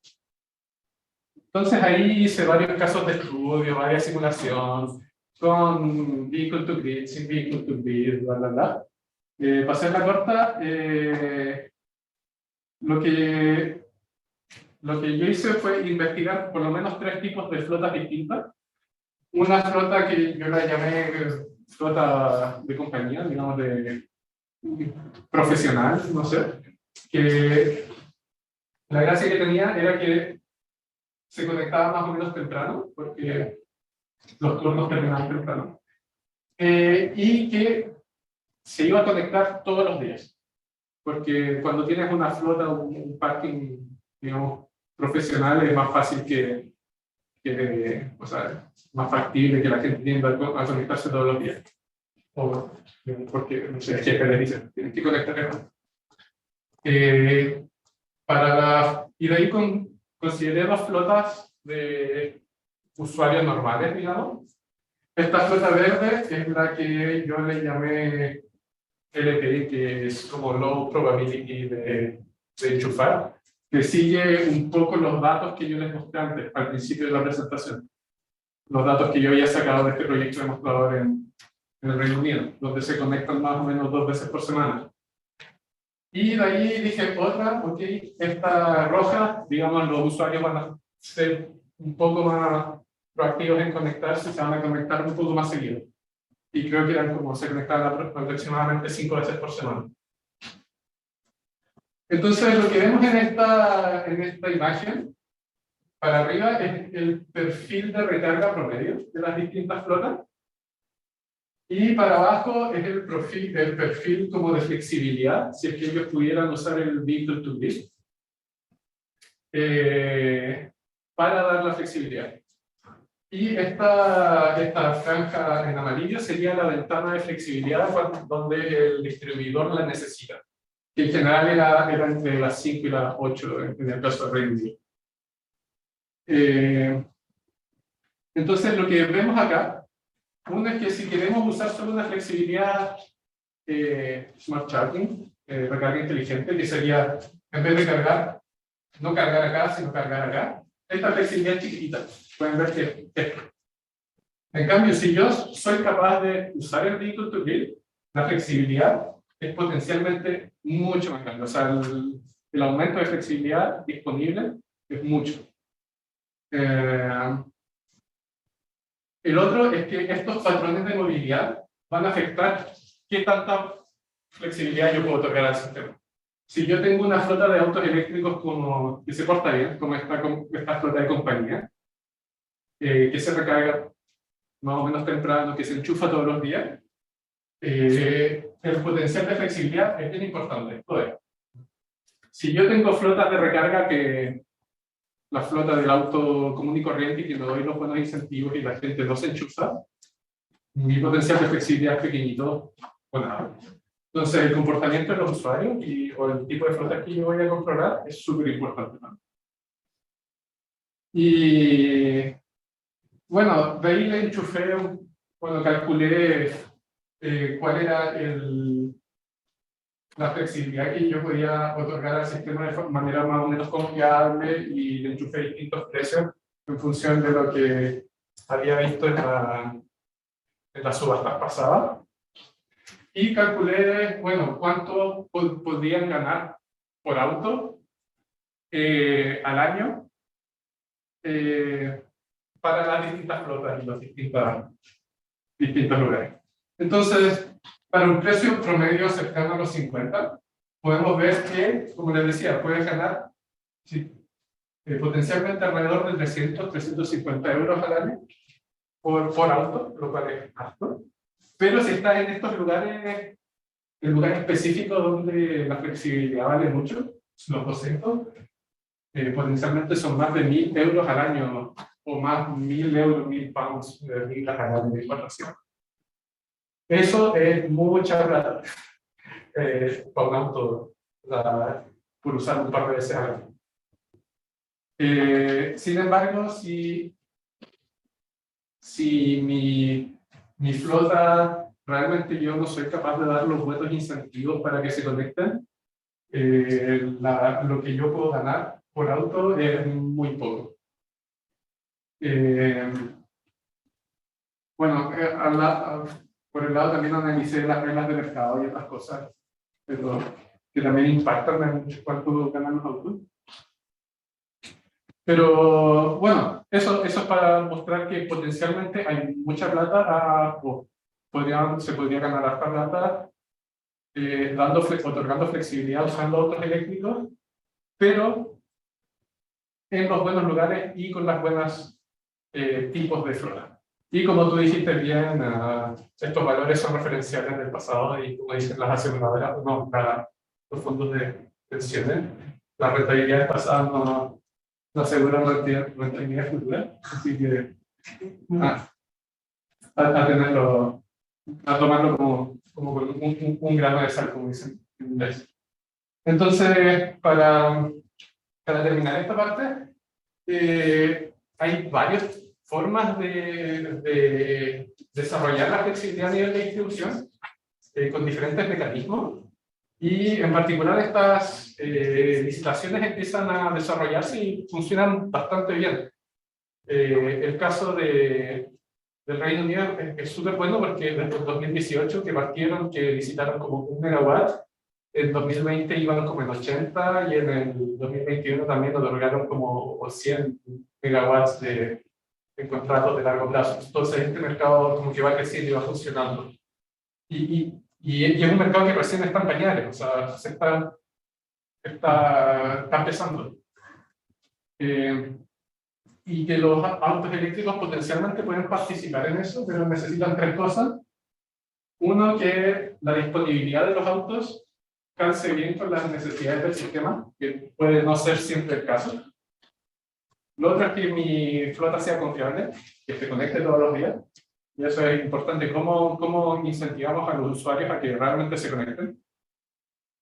Entonces ahí hice varios casos de estudio, varias simulaciones, con vehicle to grid, sin vehicle to grid, bla, bla, bla. Para hacer la corta, lo que yo hice fue investigar por lo menos 3 tipos de flotas distintas. Una flota que yo la llamé flota de compañía, digamos de profesional, no sé, que la gracia que tenía era que se conectaba más o menos temprano, porque los turnos terminaban temprano, y que se iba a conectar todos los días, porque cuando tienes una flota o un parking, digamos, profesional, es más fácil o sea, más factible que la gente tienda a conectarse todos los días. O porque, no sé, el jefe le dice, tienes que conectar. Y de ahí consideré 2 flotas de usuarios normales, digamos. Esta flota verde es la que yo le llamé LPI, que es como Low Probability de enchufar, que sigue un poco los datos que yo les mostré antes, al principio de la presentación. Los datos que yo había sacado de este proyecto demostrador en el Reino Unido, donde se conectan más o menos 2 veces por semana. Y de ahí dije, ok, esta roja, digamos, los usuarios van a ser un poco más proactivos en conectarse, se van a conectar un poco más seguido. Y creo que eran como se conectaban aproximadamente 5 veces por semana. Entonces, lo que vemos en esta imagen, para arriba, es el perfil de recarga promedio de las distintas flotas. Y para abajo es el perfil como de flexibilidad, si es que ellos pudieran usar el vehicle to grid para dar la flexibilidad. Y esta franja en amarillo sería la ventana de flexibilidad donde el distribuidor la necesita, que en general era entre las 5 y las 8 en el caso de Reino Unido. Entonces, lo que vemos acá, uno es que si queremos usar solo una flexibilidad Smart Charging, recarga inteligente, que sería, en vez de cargar, no cargar acá, sino cargar acá, esta flexibilidad chiquitita. Pueden ver que esto. En cambio, si yo soy capaz de usar el Vehicle to Grid, la flexibilidad es potencialmente mucho más grande. O sea, el aumento de flexibilidad disponible es mucho. El otro es que estos patrones de movilidad van a afectar qué tanta flexibilidad yo puedo otorgar al sistema. Si yo tengo una flota de autos eléctricos que se porta bien, como esta flota de compañía, que se recarga más o menos temprano, que se enchufa todos los días, el potencial de flexibilidad es bien importante. Joder. Si yo tengo flotas de recarga que la flota del auto común y corriente, que no doy los buenos incentivos y la gente no se enchufa, mi potencial de flexibilidad es pequeñito o nada. Entonces, el comportamiento de los usuarios o el tipo de flotas que yo voy a controlar es súper importante, ¿no? Y bueno, de ahí le enchufé, cuando calculé cuál era la flexibilidad que yo podía otorgar al sistema de manera más o menos confiable, y le enchufé distintos precios en función de lo que había visto en las subastas pasadas. Y calculé, bueno, cuánto podrían ganar por auto al año para las distintas flotas y los distintos lugares. Entonces, para un precio promedio cercano a los 50, podemos ver que, como les decía, puedes ganar potencialmente alrededor de 300-350 euros al año por auto, lo cual es alto. Pero si estás en estos lugares, en lugares específicos donde la flexibilidad vale mucho, los 200, potencialmente son más de 1.000 euros al año, o más 1.000 euros, 1.000 pounds, libras al año de importación. Eso es mucha plata para un auto, por usar un par de veces al año. Sin embargo, si mi flota, realmente yo no soy capaz de dar los buenos incentivos para que se conecten, lo que yo puedo ganar por auto es muy poco. Bueno, por el lado también analicé las reglas de mercado y otras cosas, pero que también impactan en cuánto ganan los autos. Pero bueno, eso es para mostrar que potencialmente hay mucha plata, se podría ganar harta plata otorgando flexibilidad usando autos eléctricos, pero en los buenos lugares y con las buenas tipos de flota. Y como tú dijiste bien, estos valores son referenciales del pasado, y como dicen las aseguradoras, los fondos de pensiones, la rentabilidad pasada no aseguran rentabilidad futura, así que a tomarlo como un grano de sal, como dicen en inglés. Entonces, para terminar esta parte, hay varias formas de desarrollar la flexibilidad a nivel de distribución con diferentes mecanismos, y en particular estas licitaciones empiezan a desarrollarse y funcionan bastante bien. El caso del Reino Unido es súper bueno, porque desde el 2018 que licitaron como 1 megawatt, en 2020 iban como en 80, y en el 2021 también otorgaron como 100 megawatts de contratos de largo plazo. Entonces este mercado como que va creciendo y va funcionando. Y es un mercado que recién está en pañales, o sea, está empezando. Y que los autos eléctricos potencialmente pueden participar en eso, pero necesitan 3 cosas. Uno, que la disponibilidad de los autos calce bien con las necesidades del sistema, que puede no ser siempre el caso. Lo otro es que mi flota sea confiable, que se conecte todos los días. Y eso es importante, cómo incentivamos a los usuarios a que realmente se conecten.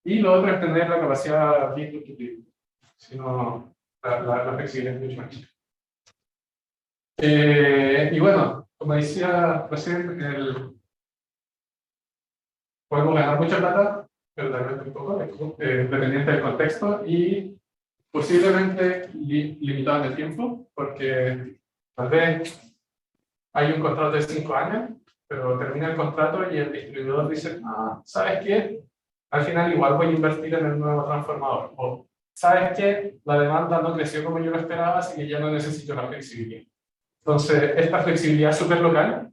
Y lo otro es tener la capacidad bien distribuida. Si no, la flexibilidad es mucho más chica. Y bueno, como decía recién, podemos ganar mucha plata, pero tal vez un poco, dependiente del contexto y posiblemente limitado en el tiempo, porque tal vez hay un contrato de 5 años, pero termina el contrato y el distribuidor dice, ah, ¿sabes qué? Al final igual voy a invertir en el nuevo transformador. O, ¿sabes qué? La demanda no creció como yo lo esperaba, así que ya no necesito la flexibilidad. Entonces, esta flexibilidad súper local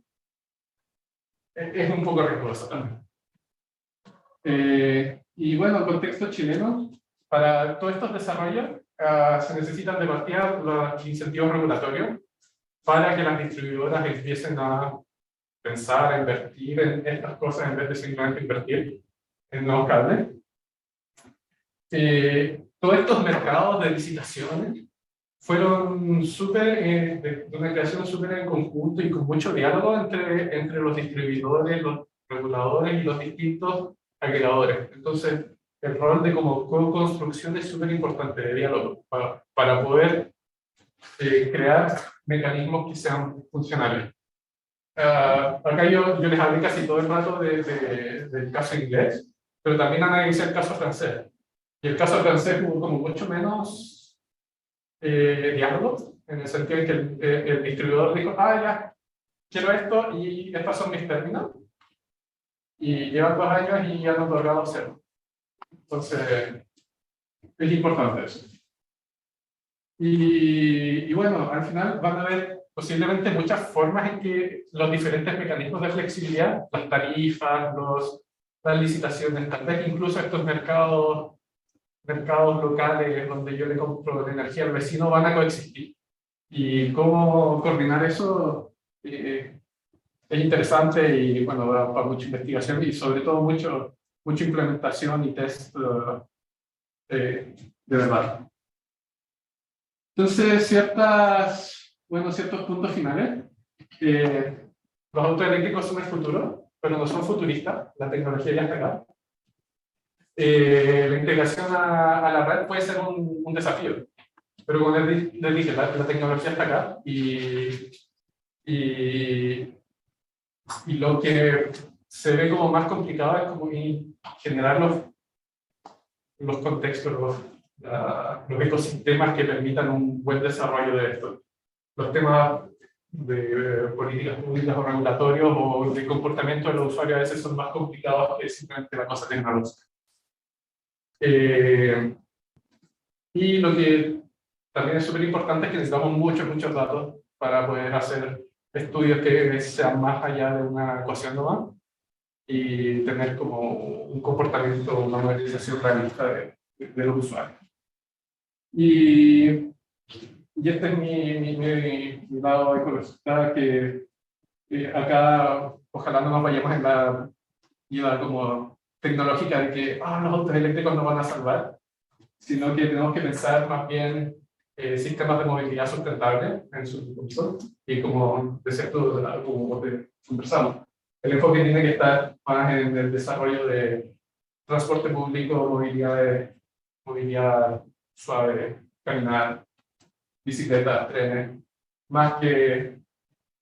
es un poco riesgosa también. Y bueno, contexto chileno, para todos estos desarrollos se necesitan de partida los incentivos regulatorios para que las distribuidoras empiecen a pensar, a invertir en estas cosas en vez de simplemente invertir en nuevos cables. Todos estos mercados de licitaciones fueron de una creación súper en conjunto y con mucho diálogo entre los distribuidores, los reguladores y los distintos agregadores. Entonces, el rol de como co-construcción es súper importante de diálogo para poder crear mecanismos que sean funcionales. Acá yo les hablé casi todo el rato del caso inglés, pero también analicé el caso francés. Y el caso francés hubo como mucho menos diálogo, en el sentido en que el distribuidor dijo, ah, ya, quiero esto y estos son mis términos. Y llevan 2 años y han otorgado 0. Entonces, es importante eso. Y bueno, al final van a haber posiblemente muchas formas en que los diferentes mecanismos de flexibilidad, las tarifas, las licitaciones, tal vez incluso estos mercados locales donde yo le compro la energía al vecino van a coexistir. Y cómo coordinar eso es interesante y bueno, da para mucha investigación y sobre todo mucha implementación y test de verdad. Entonces, ciertos puntos finales. Los autos eléctricos son el futuro, pero no son futuristas, la tecnología ya está acá. La integración a la red puede ser un desafío, pero como les dije, la tecnología está acá y lo que se ve como más complicado es como generar los contextos, los ecosistemas que permitan un buen desarrollo de esto. Los temas de políticas públicas o regulatorios o de comportamiento de los usuarios a veces son más complicados que simplemente la cosa tecnológica. Y lo que también es súper importante es que necesitamos muchos datos para poder hacer estudios que sean más allá de una ecuación nomás y tener como un comportamiento, una modelización realista de los usuarios. Y este es mi lado ecologista, que acá ojalá no nos vayamos en la idea como tecnológica de que los autos eléctricos nos van a salvar, sino que tenemos que pensar más bien sistemas de movilidad sustentable en su conjunto y como decía tú, como conversamos. El enfoque tiene que estar más en el desarrollo de transporte público, movilidad suave, caminar, bicicletas, trenes, más que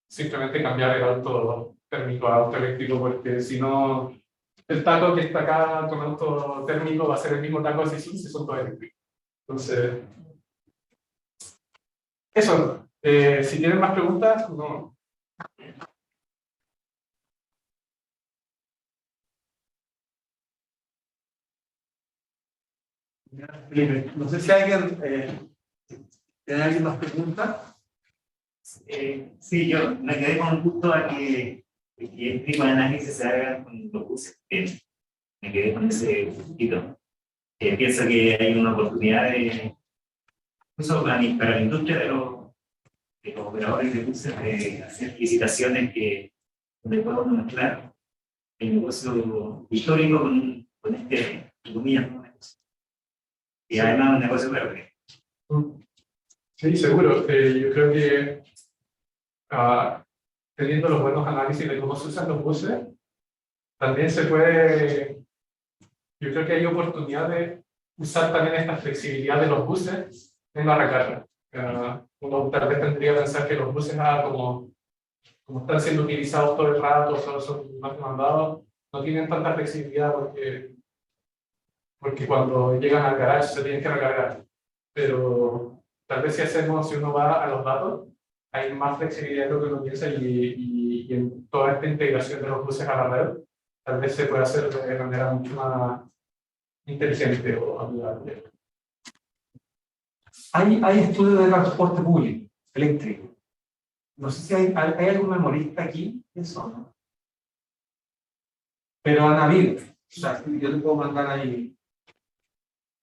simplemente cambiar el auto térmico a auto eléctrico, porque si no, el taco que está acá con auto térmico va a ser el mismo taco si son todos eléctricos. Entonces, eso. Si tienen más preguntas, no. Felipe, no sé si alguien tiene alguien más preguntas. Sí, yo me quedé con gusto a que el tipo de análisis se haga con los buses. Me quedé con ese puntito. Pienso que hay una oportunidad incluso para la industria de los operadores de buses de hacer licitaciones donde podemos mezclar el negocio histórico con este, comillas, y además un negocio verde. Sí, seguro. Yo creo que teniendo los buenos análisis de cómo se usan los buses, también se puede, yo creo que hay oportunidad de usar también esta flexibilidad de los buses en la recarga. Uno tal vez tendría que pensar que los buses como están siendo utilizados todo el rato, solo son más demandados, no tienen tanta flexibilidad porque cuando llegan al garage se tienen que recargar. Pero tal vez si uno va a los datos, hay más flexibilidad de lo que uno piensa y en toda esta integración de los buses a la red, tal vez se puede hacer de manera mucho más inteligente o amigable. Hay estudios de transporte público, eléctrico. No sé si hay algún memorista aquí, eso, ¿no? Pero han habido, o sea, yo le puedo mandar ahí.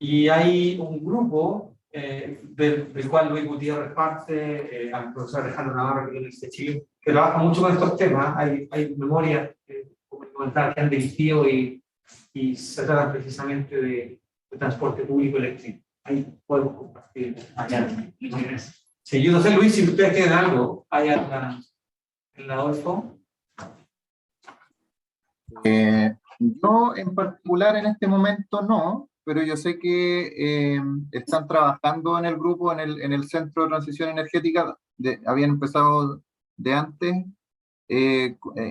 Y hay un grupo del cual Luis Gutiérrez es parte, al profesor Alejandro Navarro, que viene de Chile, que trabaja mucho con estos temas. Hay memorias, como comentaba, que han dirigido y se tratan precisamente de transporte público eléctrico. Ahí podemos compartir. Sí, yo no sé, Luis, si ustedes tienen algo allá en la Adolfo. Yo en particular en este momento no, pero yo sé que están trabajando en el grupo, en el Centro de Transición Energética, habían empezado de antes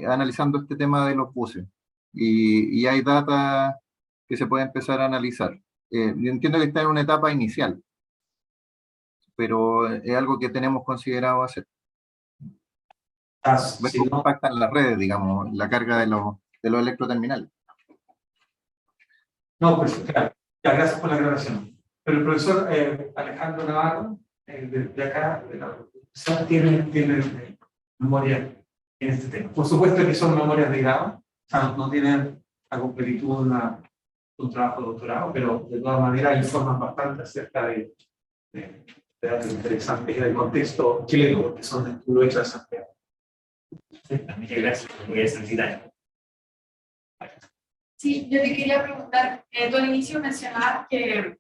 analizando este tema de los buses, y hay data que se puede empezar a analizar. Yo entiendo que está en una etapa inicial, pero es algo que tenemos considerado hacer. Ver cómo impactan las redes, digamos, la carga de los electroterminales. No, pues claro, ya, gracias por la aclaración. Pero el profesor Alejandro Navarro, de acá, de la universidad, tiene memoria en este tema. Por supuesto que son memorias de grado, o sea, no tienen la completitud de un trabajo de doctorado, pero de todas maneras informan bastante acerca de datos interesantes y del contexto chileno, porque son estudios hechos de Santiago. Muchas gracias, voy a solicitar. Sí, yo te quería preguntar, tú al inicio mencionabas que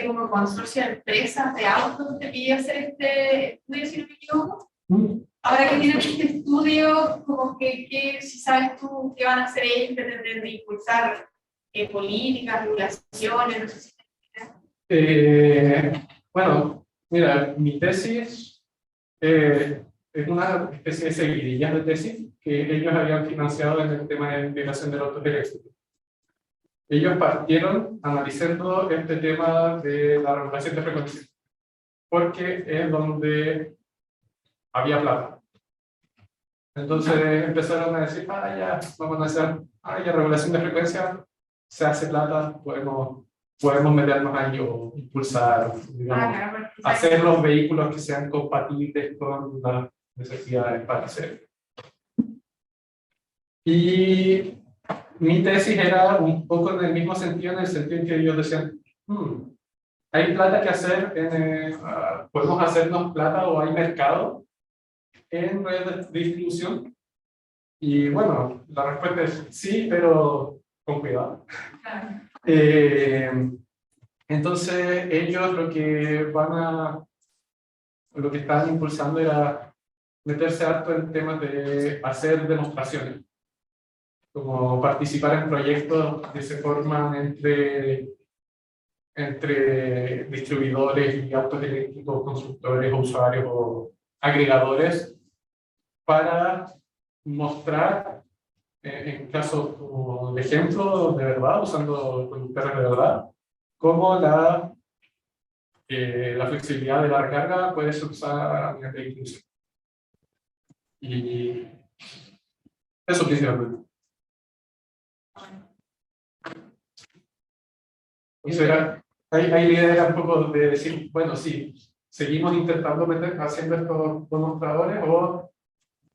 como consorcio de empresas de autos te pidió hacer este estudio, si no me equivoco. Ahora que tienen este estudio, como que si sabes tú qué van a hacer ellos, pretenden impulsar políticas, regulaciones, no sé si... Bueno, mira, mi tesis es una especie de seguidillas de tesis que ellos habían financiado en el tema de integración de los autos eléctricos. Ellos partieron analizando este tema de la regulación de frecuencia, porque es donde había plata. Entonces empezaron a decir, ya, vamos a hacer, ya regulación de frecuencia, se hace plata, podemos meternos ahí o impulsar, digamos, hacer los vehículos que sean compatibles con las necesidades para hacer. Y mi tesis era un poco en el mismo sentido, en el sentido en que ellos decían, hay plata que hacer, podemos hacernos plata o hay mercado en redes de distribución. Y bueno, la respuesta es sí, pero con cuidado. Entonces ellos lo que estaban impulsando era meterse harto en temas de hacer demostraciones, como participar en proyectos que se forman entre distribuidores y autos eléctricos, constructores, usuarios o agregadores, para mostrar, en casos como de ejemplo, de verdad, usando conductores de verdad, cómo la flexibilidad de la recarga puede ser usada a nivel de inclusión. Y eso principalmente. Ahí la idea era un poco de decir, bueno, sí, seguimos intentando haciendo estos demostradores o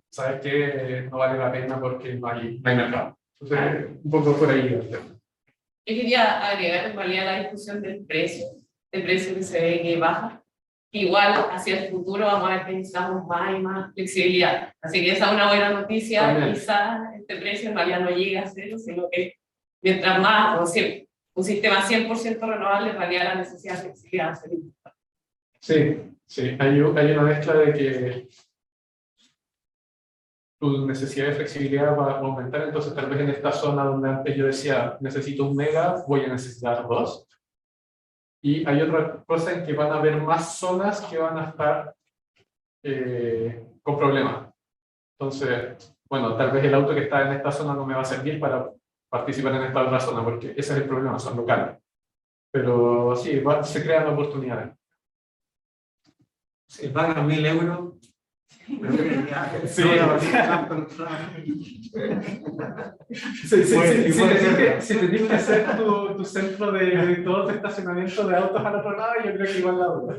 sabes que no vale la pena porque no hay mercado. Entonces, un poco por ahí. Yo quería agregar en realidad la discusión del precio que se ve que baja. Igual hacia el futuro vamos a ver que necesitamos más y más flexibilidad. Así que esa es una buena noticia. Quizás este precio en realidad no llegue a cero, sino que mientras más, o sea, un sistema 100% renovable, en realidad la necesidad de flexibilidad va a ser importante. Sí, hay una mezcla de que tu necesidad de flexibilidad va a aumentar, entonces tal vez en esta zona donde antes yo decía necesito 1 mega, voy a necesitar 2. Y hay otra cosa en que van a haber más zonas que van a estar con problemas. Entonces, bueno, tal vez el auto que está en esta zona no me va a servir para participar en esta otra zona, porque ese es el problema, son locales. Pero sí, se crean oportunidades. Si pagan 1.000 euros, Sí. Si tenés que hacer tu centro de todo tu estacionamiento de autos al otro lado, yo creo que igual la otra.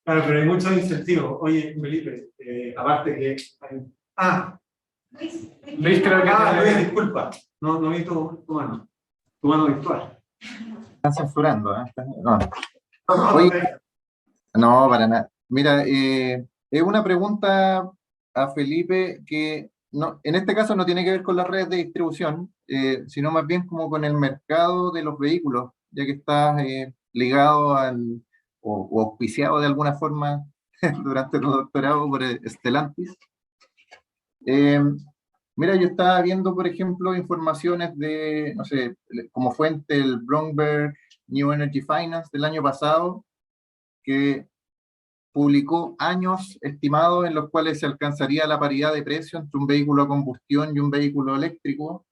Claro, pero hay muchos incentivos. Oye, Felipe, aparte que... Luis, creo que Luis, disculpa. No vi tu mano. Tu mano virtual. Están censurando, ¿eh? No. Oye, no, para nada. Mira, es una pregunta a Felipe que no, en este caso no tiene que ver con las redes de distribución, sino más bien como con el mercado de los vehículos, ya que estás ligado o auspiciado de alguna forma durante tu doctorado por Stellantis. Mira, yo estaba viendo, por ejemplo, informaciones de, no sé, como fuente el Bloomberg New Energy Finance del año pasado, que publicó años estimados en los cuales se alcanzaría la paridad de precio entre un vehículo a combustión y un vehículo eléctrico,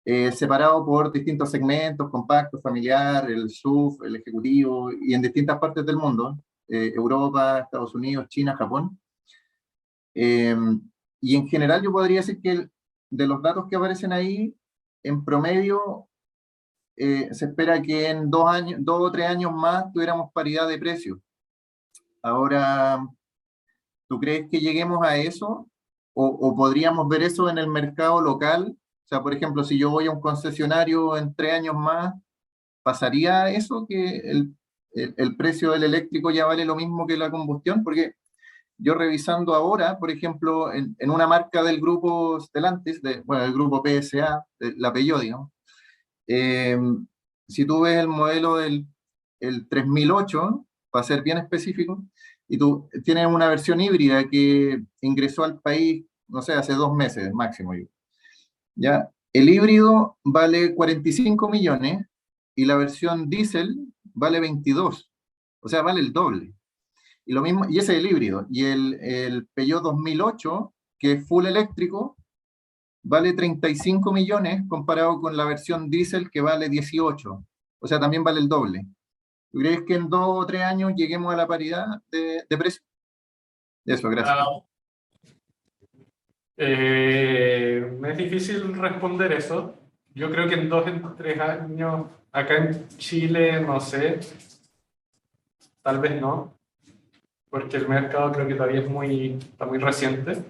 separado por distintos segmentos, compacto, familiar, el SUV, el ejecutivo, y en distintas partes del mundo, Europa, Estados Unidos, China, Japón. Y en general yo podría decir que de los datos que aparecen ahí, en promedio, se espera que en 2 o 3 años más tuviéramos paridad de precio. Ahora, ¿tú crees que lleguemos a eso? ¿O podríamos ver eso en el mercado local? O sea, por ejemplo, si yo voy a un concesionario en 3 años más, ¿pasaría eso que el precio del eléctrico ya vale lo mismo que la combustión? Porque yo revisando ahora, por ejemplo, en una marca del grupo Stellantis, bueno, el grupo PSA, la Peugeot, digamos, si tú ves el modelo el 3008, para ser bien específico, y tú tienes una versión híbrida que ingresó al país, no sé, hace 2 meses máximo. ¿Ya? El híbrido vale 45 millones y la versión diésel vale 22, o sea, vale el doble. Y lo mismo, y ese es el híbrido. Y el Peugeot 2008, que es full eléctrico, vale 35 millones comparado con la versión diésel que vale 18. O sea, también vale el doble. ¿Tú crees que en 2 o 3 años lleguemos a la paridad de precio? Eso, gracias. Me es difícil responder eso. Yo creo que en 2 o 3 años, acá en Chile, no sé, tal vez no, porque el mercado creo que todavía está muy reciente.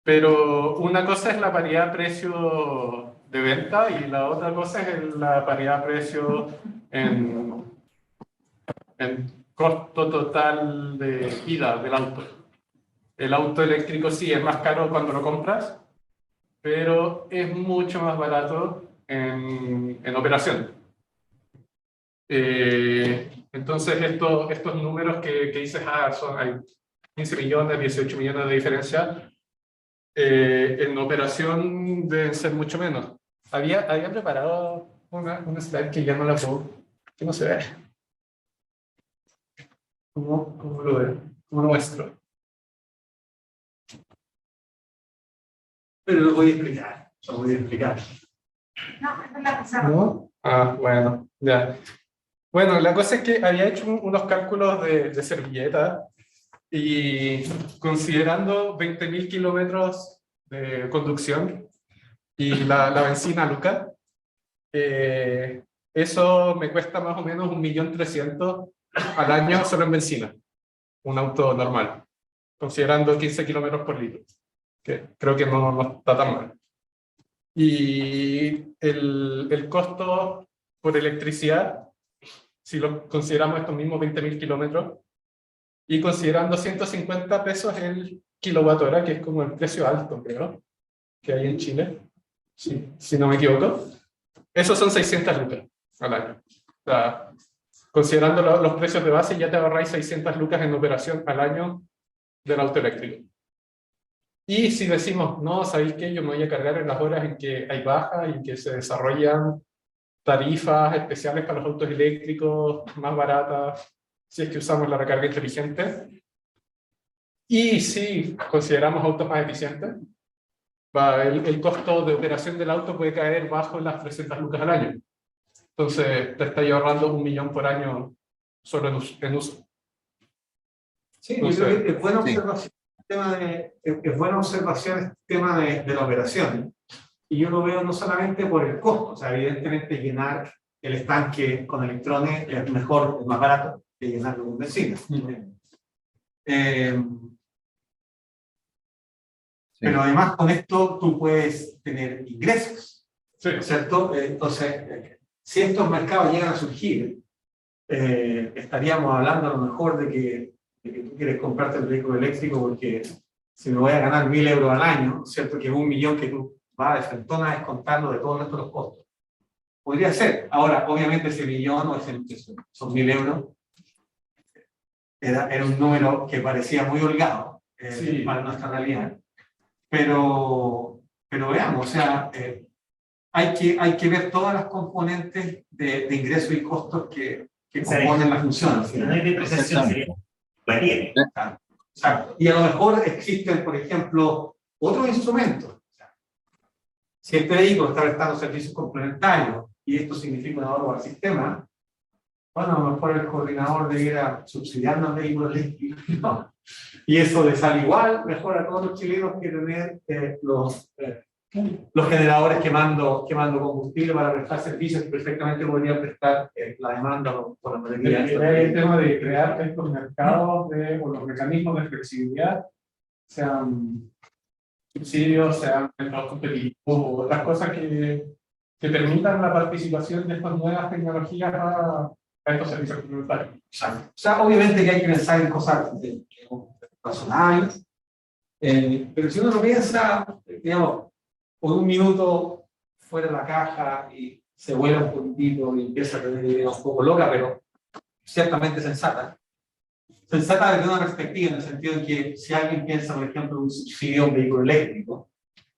Pero una cosa es la paridad precio de venta y la otra cosa es la paridad precio en costo total de vida del auto. El auto eléctrico sí es más caro cuando lo compras, pero es mucho más barato en operación. Entonces estos números que dices, hay 15 millones, 18 millones de diferencia, en operación deben ser mucho menos. Había preparado una slide que ya no la puedo, que no se ve. ¿Cómo lo muestro? Pero lo voy a explicar. Lo voy a explicar. No, es la pasada. ¿No? Bueno, ya. Bueno, la cosa es que había hecho unos cálculos de servilleta y considerando 20.000 kilómetros de conducción y la benzina Luca, eso me cuesta más o menos 1.300.000 al año solo en benzina, un auto normal, considerando 15 kilómetros por litro, que creo que no está tan mal. Y el costo por electricidad, si lo consideramos estos mismos 20.000 kilómetros, y considerando 150 pesos el kilowatt hora, que es como el precio alto, creo, que hay en Chile, si no me equivoco, esos son 600 lucas al año. O sea, considerando los precios de base, ya te ahorráis 600 lucas en operación al año del auto eléctrico. Y si decimos, no, ¿sabéis qué? Yo me voy a cargar en las horas en que hay baja y en que se desarrollan tarifas especiales para los autos eléctricos, más baratas, si es que usamos la recarga inteligente. Y si consideramos autos más eficientes, el costo de operación del auto puede caer bajo las 300 lucas al año. Entonces, te estáis ahorrando 1 millón por año solo en uso. Sí, yo creo que es buena observación el tema de la operación. Y yo lo veo no solamente por el costo, o sea, evidentemente llenar el estanque con electrones es mejor, es más barato que llenarlo con benzina. Pero además con esto tú puedes tener ingresos, Sí. ¿cierto? Entonces, si estos mercados llegan a surgir, estaríamos hablando a lo mejor de que tú quieres comprarte el vehículo eléctrico porque si me voy a ganar 1.000 euros al año, ¿cierto? Que es 1 millón que tú vas de frentón a descontarlo de todos nuestros costos. Podría ser. Ahora, obviamente ese millón o esos 1.000 euros era un número que parecía muy holgado para nuestra realidad. Pero veamos, o sea, hay que ver todas las componentes de ingresos y costos que componen la función. No hay depreciación, sería varía. Exacto. Y a lo mejor existen, por ejemplo, otros instrumentos. Si este vehículo está prestando servicios complementarios y esto significa un ahorro al sistema, bueno, a lo mejor el coordinador debiera subsidiarnos el vehículo eléctrico, ¿no? Y eso le sale igual, mejor a todos los chilenos que tener los generadores quemando combustible para prestar servicios que perfectamente podrían prestar la demanda por la mayoría. El tema de crear estos mercados o los mecanismos de flexibilidad, sean subsidios, sean mercados competitivos o otras cosas que permitan la participación de estas nuevas tecnologías a estos servicios complementarios. Exacto. O sea, obviamente que hay que pensar en cosas personales, pero si uno lo piensa, digamos, por 1 minuto fuera de la caja y se vuela un poquitito y empieza a tener una idea un poco loca, pero ciertamente sensata. Sensata desde una perspectiva, en el sentido de que si alguien piensa, por ejemplo, en un subsidio a un vehículo eléctrico,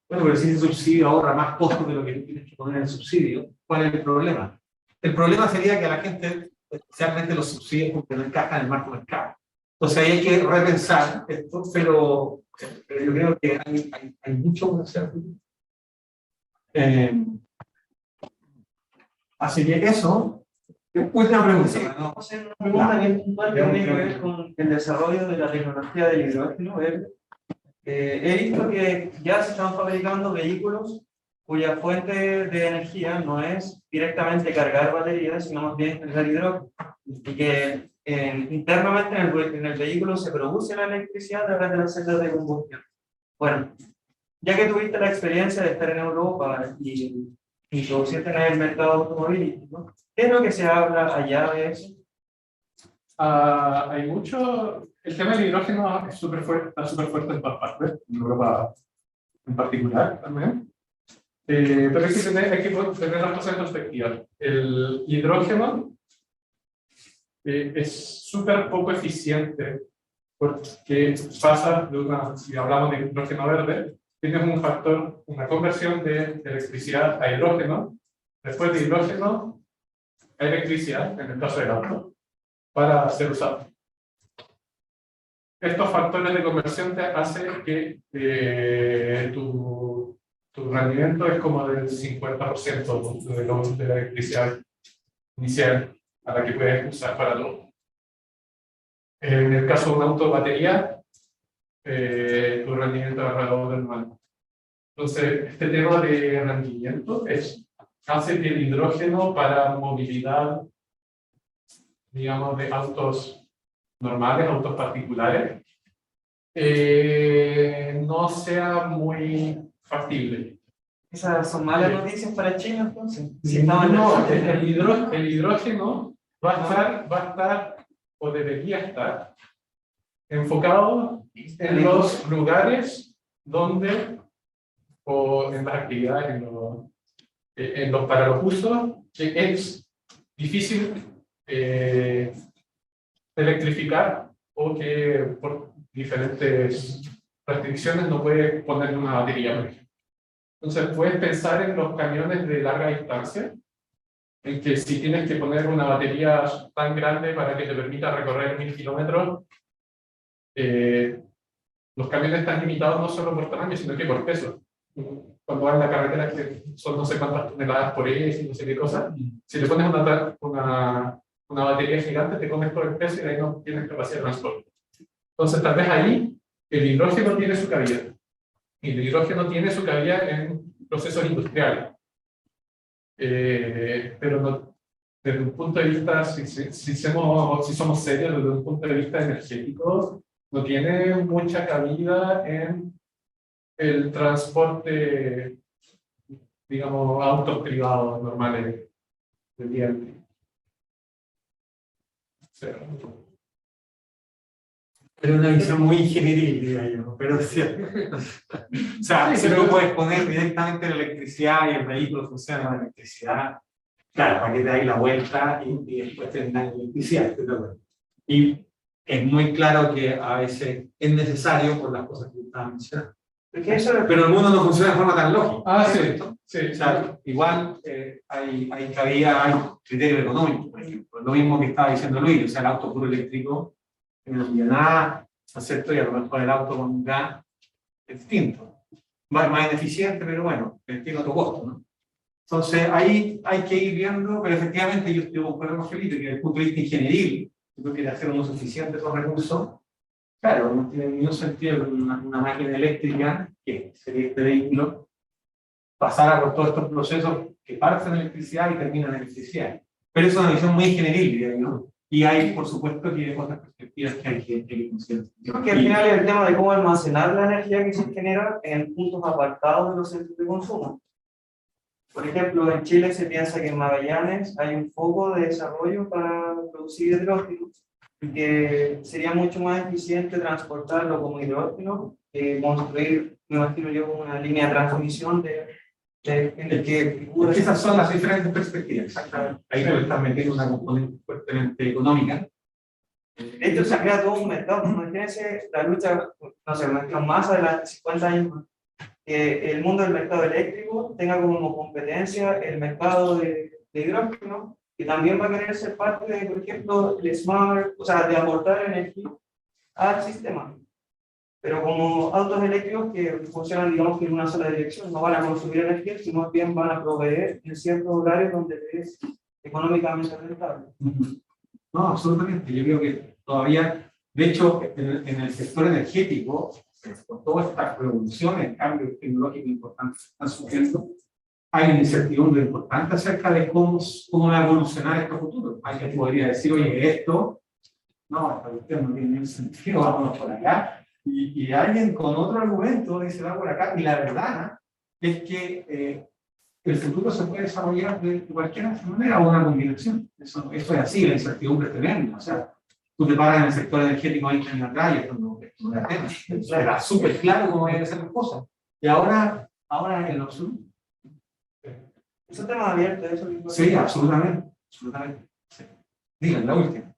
bueno, pero si ese subsidio ahorra más costos de lo que tú tienes que poner en el subsidio, ¿cuál es el problema? El problema sería que a la gente especialmente los subsidios porque no encajan en el marco mercado. Entonces ahí hay que repensar esto, pero yo creo que hay mucho que hacer. Así que eso, última pregunta. ¿No? Hacer una pregunta bien puntual que tiene que ver con el desarrollo de la tecnología del hidrógeno verde. He visto que ya se están fabricando vehículos cuya fuente de energía no es directamente cargar baterías, sino más bien cargar hidrógeno. Y que internamente en el vehículo se produce la electricidad a través de las celdas de combustión. Bueno, ya que tuviste la experiencia de estar en Europa y introducirte en el mercado automovilístico, ¿qué es lo que se habla allá de eso? Hay mucho. El tema del hidrógeno es súper fuerte, está súper fuerte en todas partes, en Europa en particular también. Pero hay que tener las cosas en perspectiva. El hidrógeno es súper poco eficiente porque pasa de si hablamos de hidrógeno verde, tienes un factor, una conversión de electricidad a hidrógeno, después de hidrógeno a electricidad, en el caso del auto, para ser usado. Estos factores de conversión te hacen que tu rendimiento es como del 50% de la electricidad inicial a la que puedes usar para todo. En el caso de un auto de batería, tu rendimiento es alrededor del 9. Entonces, este tema de rendimiento hace que el hidrógeno para movilidad, digamos, de autos normales, autos particulares, no sea muy factible. Esas son malas noticias para China, entonces. Si no, el hidrógeno va a estar o debería estar enfocado en los lugares donde, o en las actividades, para los usos, es difícil electrificar o que por diferentes restricciones no puede ponerle una batería, por ejemplo. Entonces puedes pensar en los camiones de larga distancia, en que si tienes que poner una batería tan grande para que te permita recorrer 1000 kilómetros, los camiones están limitados no solo por tamaño, sino que por peso. Cuando vas en la carretera, que son no sé cuántas toneladas por eje y no sé qué cosa, si le pones una batería gigante, te comes por el peso y de ahí no tienes capacidad de transporte. Entonces, tal vez ahí el hidrógeno tiene su cabida. Y el hidrógeno tiene su cabida en procesos industriales. Pero no, desde un punto de vista, si somos serios, desde un punto de vista energético, no tiene mucha cabida en el transporte, digamos, autos privados normales del día a día. Pero una visión muy ingenieril, diría yo, pero es cierto. O sea, si tú puedes poner directamente la electricidad y el vehículo funciona con electricidad, claro, para que te dais la vuelta y después tengas electricidad. Y es muy claro que a veces es necesario por las cosas que estaban mencionando. Pero el mundo no funciona de forma tan lógica. Ah, sí. O sea, igual hay cabida, hay criterio económico, por ejemplo. Lo mismo que estaba diciendo Luis, o sea, el auto puro eléctrico no tiene nada, ¿cierto? Y a lo mejor el auto con gas es distinto. Más ineficiente, pero bueno, tiene otro costo, ¿no? Entonces, ahí hay que ir viendo, pero efectivamente yo estoy de acuerdo con Felipe, que desde el punto de vista ingenieril, si tú quieres hacer uno suficiente de esos recursos, claro, no tiene ningún sentido una máquina eléctrica, que sería este vehículo, pasara por todos estos procesos que parten en electricidad y terminan en electricidad. Pero es una visión muy ingenieril, ¿no? Y hay, por supuesto, que otras perspectivas que hay que considerar. Porque al final es el tema de cómo almacenar la energía que se genera en puntos apartados de los centros de consumo. Por ejemplo, en Chile se piensa que en Magallanes hay un foco de desarrollo para producir hidrógeno y que sería mucho más eficiente transportarlo como hidrógeno que construir, me imagino yo, una línea de transmisión en el que esas son las diferentes perspectivas, exactamente. Ahí no están metiendo una componente fuertemente económica. De hecho, se crea todo un mercado. Imagínense la lucha, no sé, más adelante, 50 años más, que el mundo del mercado eléctrico tenga como competencia el mercado de hidrógeno, que también va a querer ser parte de, por ejemplo, el smart, o sea, de aportar energía al sistema. Pero como autos eléctricos que funcionan, digamos, que en una sola dirección, no van a consumir energía, sino bien van a proveer en ciertos horarios donde es económicamente rentable. No, absolutamente. Yo creo que todavía, de hecho, en el sector energético, con todas estas revoluciones, cambios tecnológicos importantes que están surgiendo, hay una incertidumbre importante acerca de cómo va a evolucionar esto futuro. Alguien podría decir, oye, esto, no, esta cuestión no tiene ningún sentido, vámonos por acá. Y alguien con otro argumento dice, va por acá. Y la verdad es que el futuro se puede desarrollar de cualquier manera o una combinación. Eso es así, la incertidumbre es tremenda. O sea, tú te paras en el sector energético 20 años atrás y esto no era tema. Era súper claro cómo deben ser las cosas. Y ahora en lo absoluto. Es un tema abierto, eso es Sí, absolutamente. Sí. Digan, la última.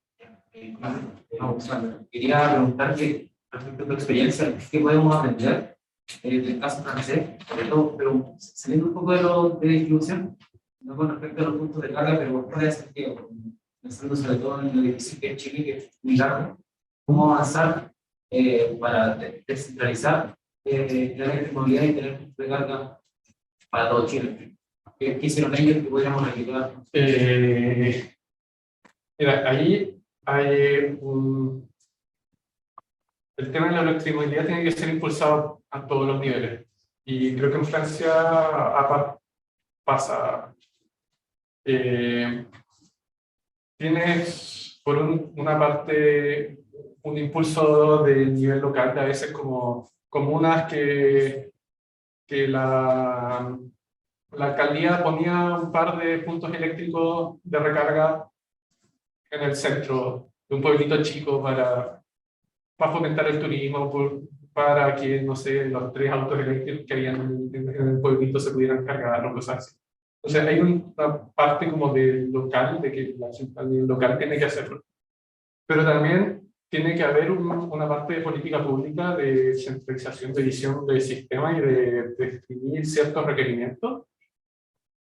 Quería preguntarte, respecto a tu experiencia, ¿qué podemos aprender del caso francés? Pero saliendo un poco de distribución, no con respecto a los puntos de carga, pero puede ser que, pensando sobre todo en lo difícil que es Chile, que es muy largo, ¿cómo avanzar para descentralizar la electromovilidad y tener puntos de carga para todo Chile? ¿Qué hicieron ellos que podríamos ayudar? Mira, ahí hay el tema de la electromovilidad tiene que ser impulsado a todos los niveles. Y creo que en Francia pasa. Tienes, por una parte, un impulso de nivel local, de a veces como comunas que la alcaldía ponía un par de puntos eléctricos de recarga en el centro de un pueblito chico para fomentar el turismo, para que, no sé, los 3 autos eléctricos que habían en el pueblito se pudieran cargar o cosas así. Entonces hay una parte como de local, de que la ciudadanía local tiene que hacerlo. Pero también tiene que haber una parte de política pública de centralización de visión del sistema y de definir ciertos requerimientos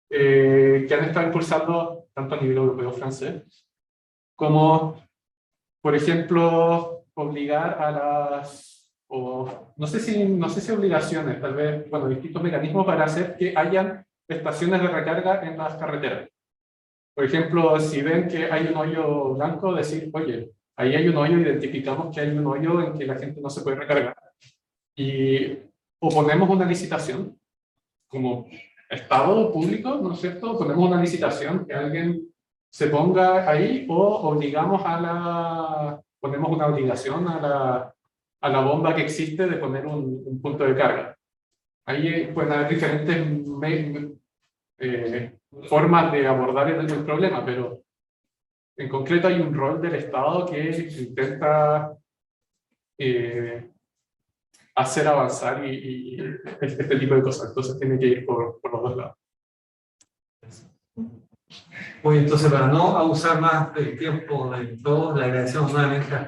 que han estado impulsando tanto a nivel europeo o francés, como, por ejemplo, obligar a las, o no sé si obligaciones, tal vez, bueno, distintos mecanismos para hacer que hayan estaciones de recarga en las carreteras. Por ejemplo, si ven que hay un hoyo blanco, decir, oye, ahí hay un hoyo, identificamos que hay un hoyo en que la gente no se puede recargar. Y o ponemos una licitación, como Estado público, ¿no es cierto? Ponemos una licitación que alguien se ponga ahí, o obligamos ponemos una obligación a la bomba que existe de poner un punto de carga. Ahí pueden haber diferentes formas de abordar el problema, pero en concreto hay un rol del Estado que intenta hacer avanzar y este tipo de cosas. Entonces tiene que ir por los dos lados. Muy bien, entonces para no abusar más del tiempo de todos, le agradecemos nuevamente a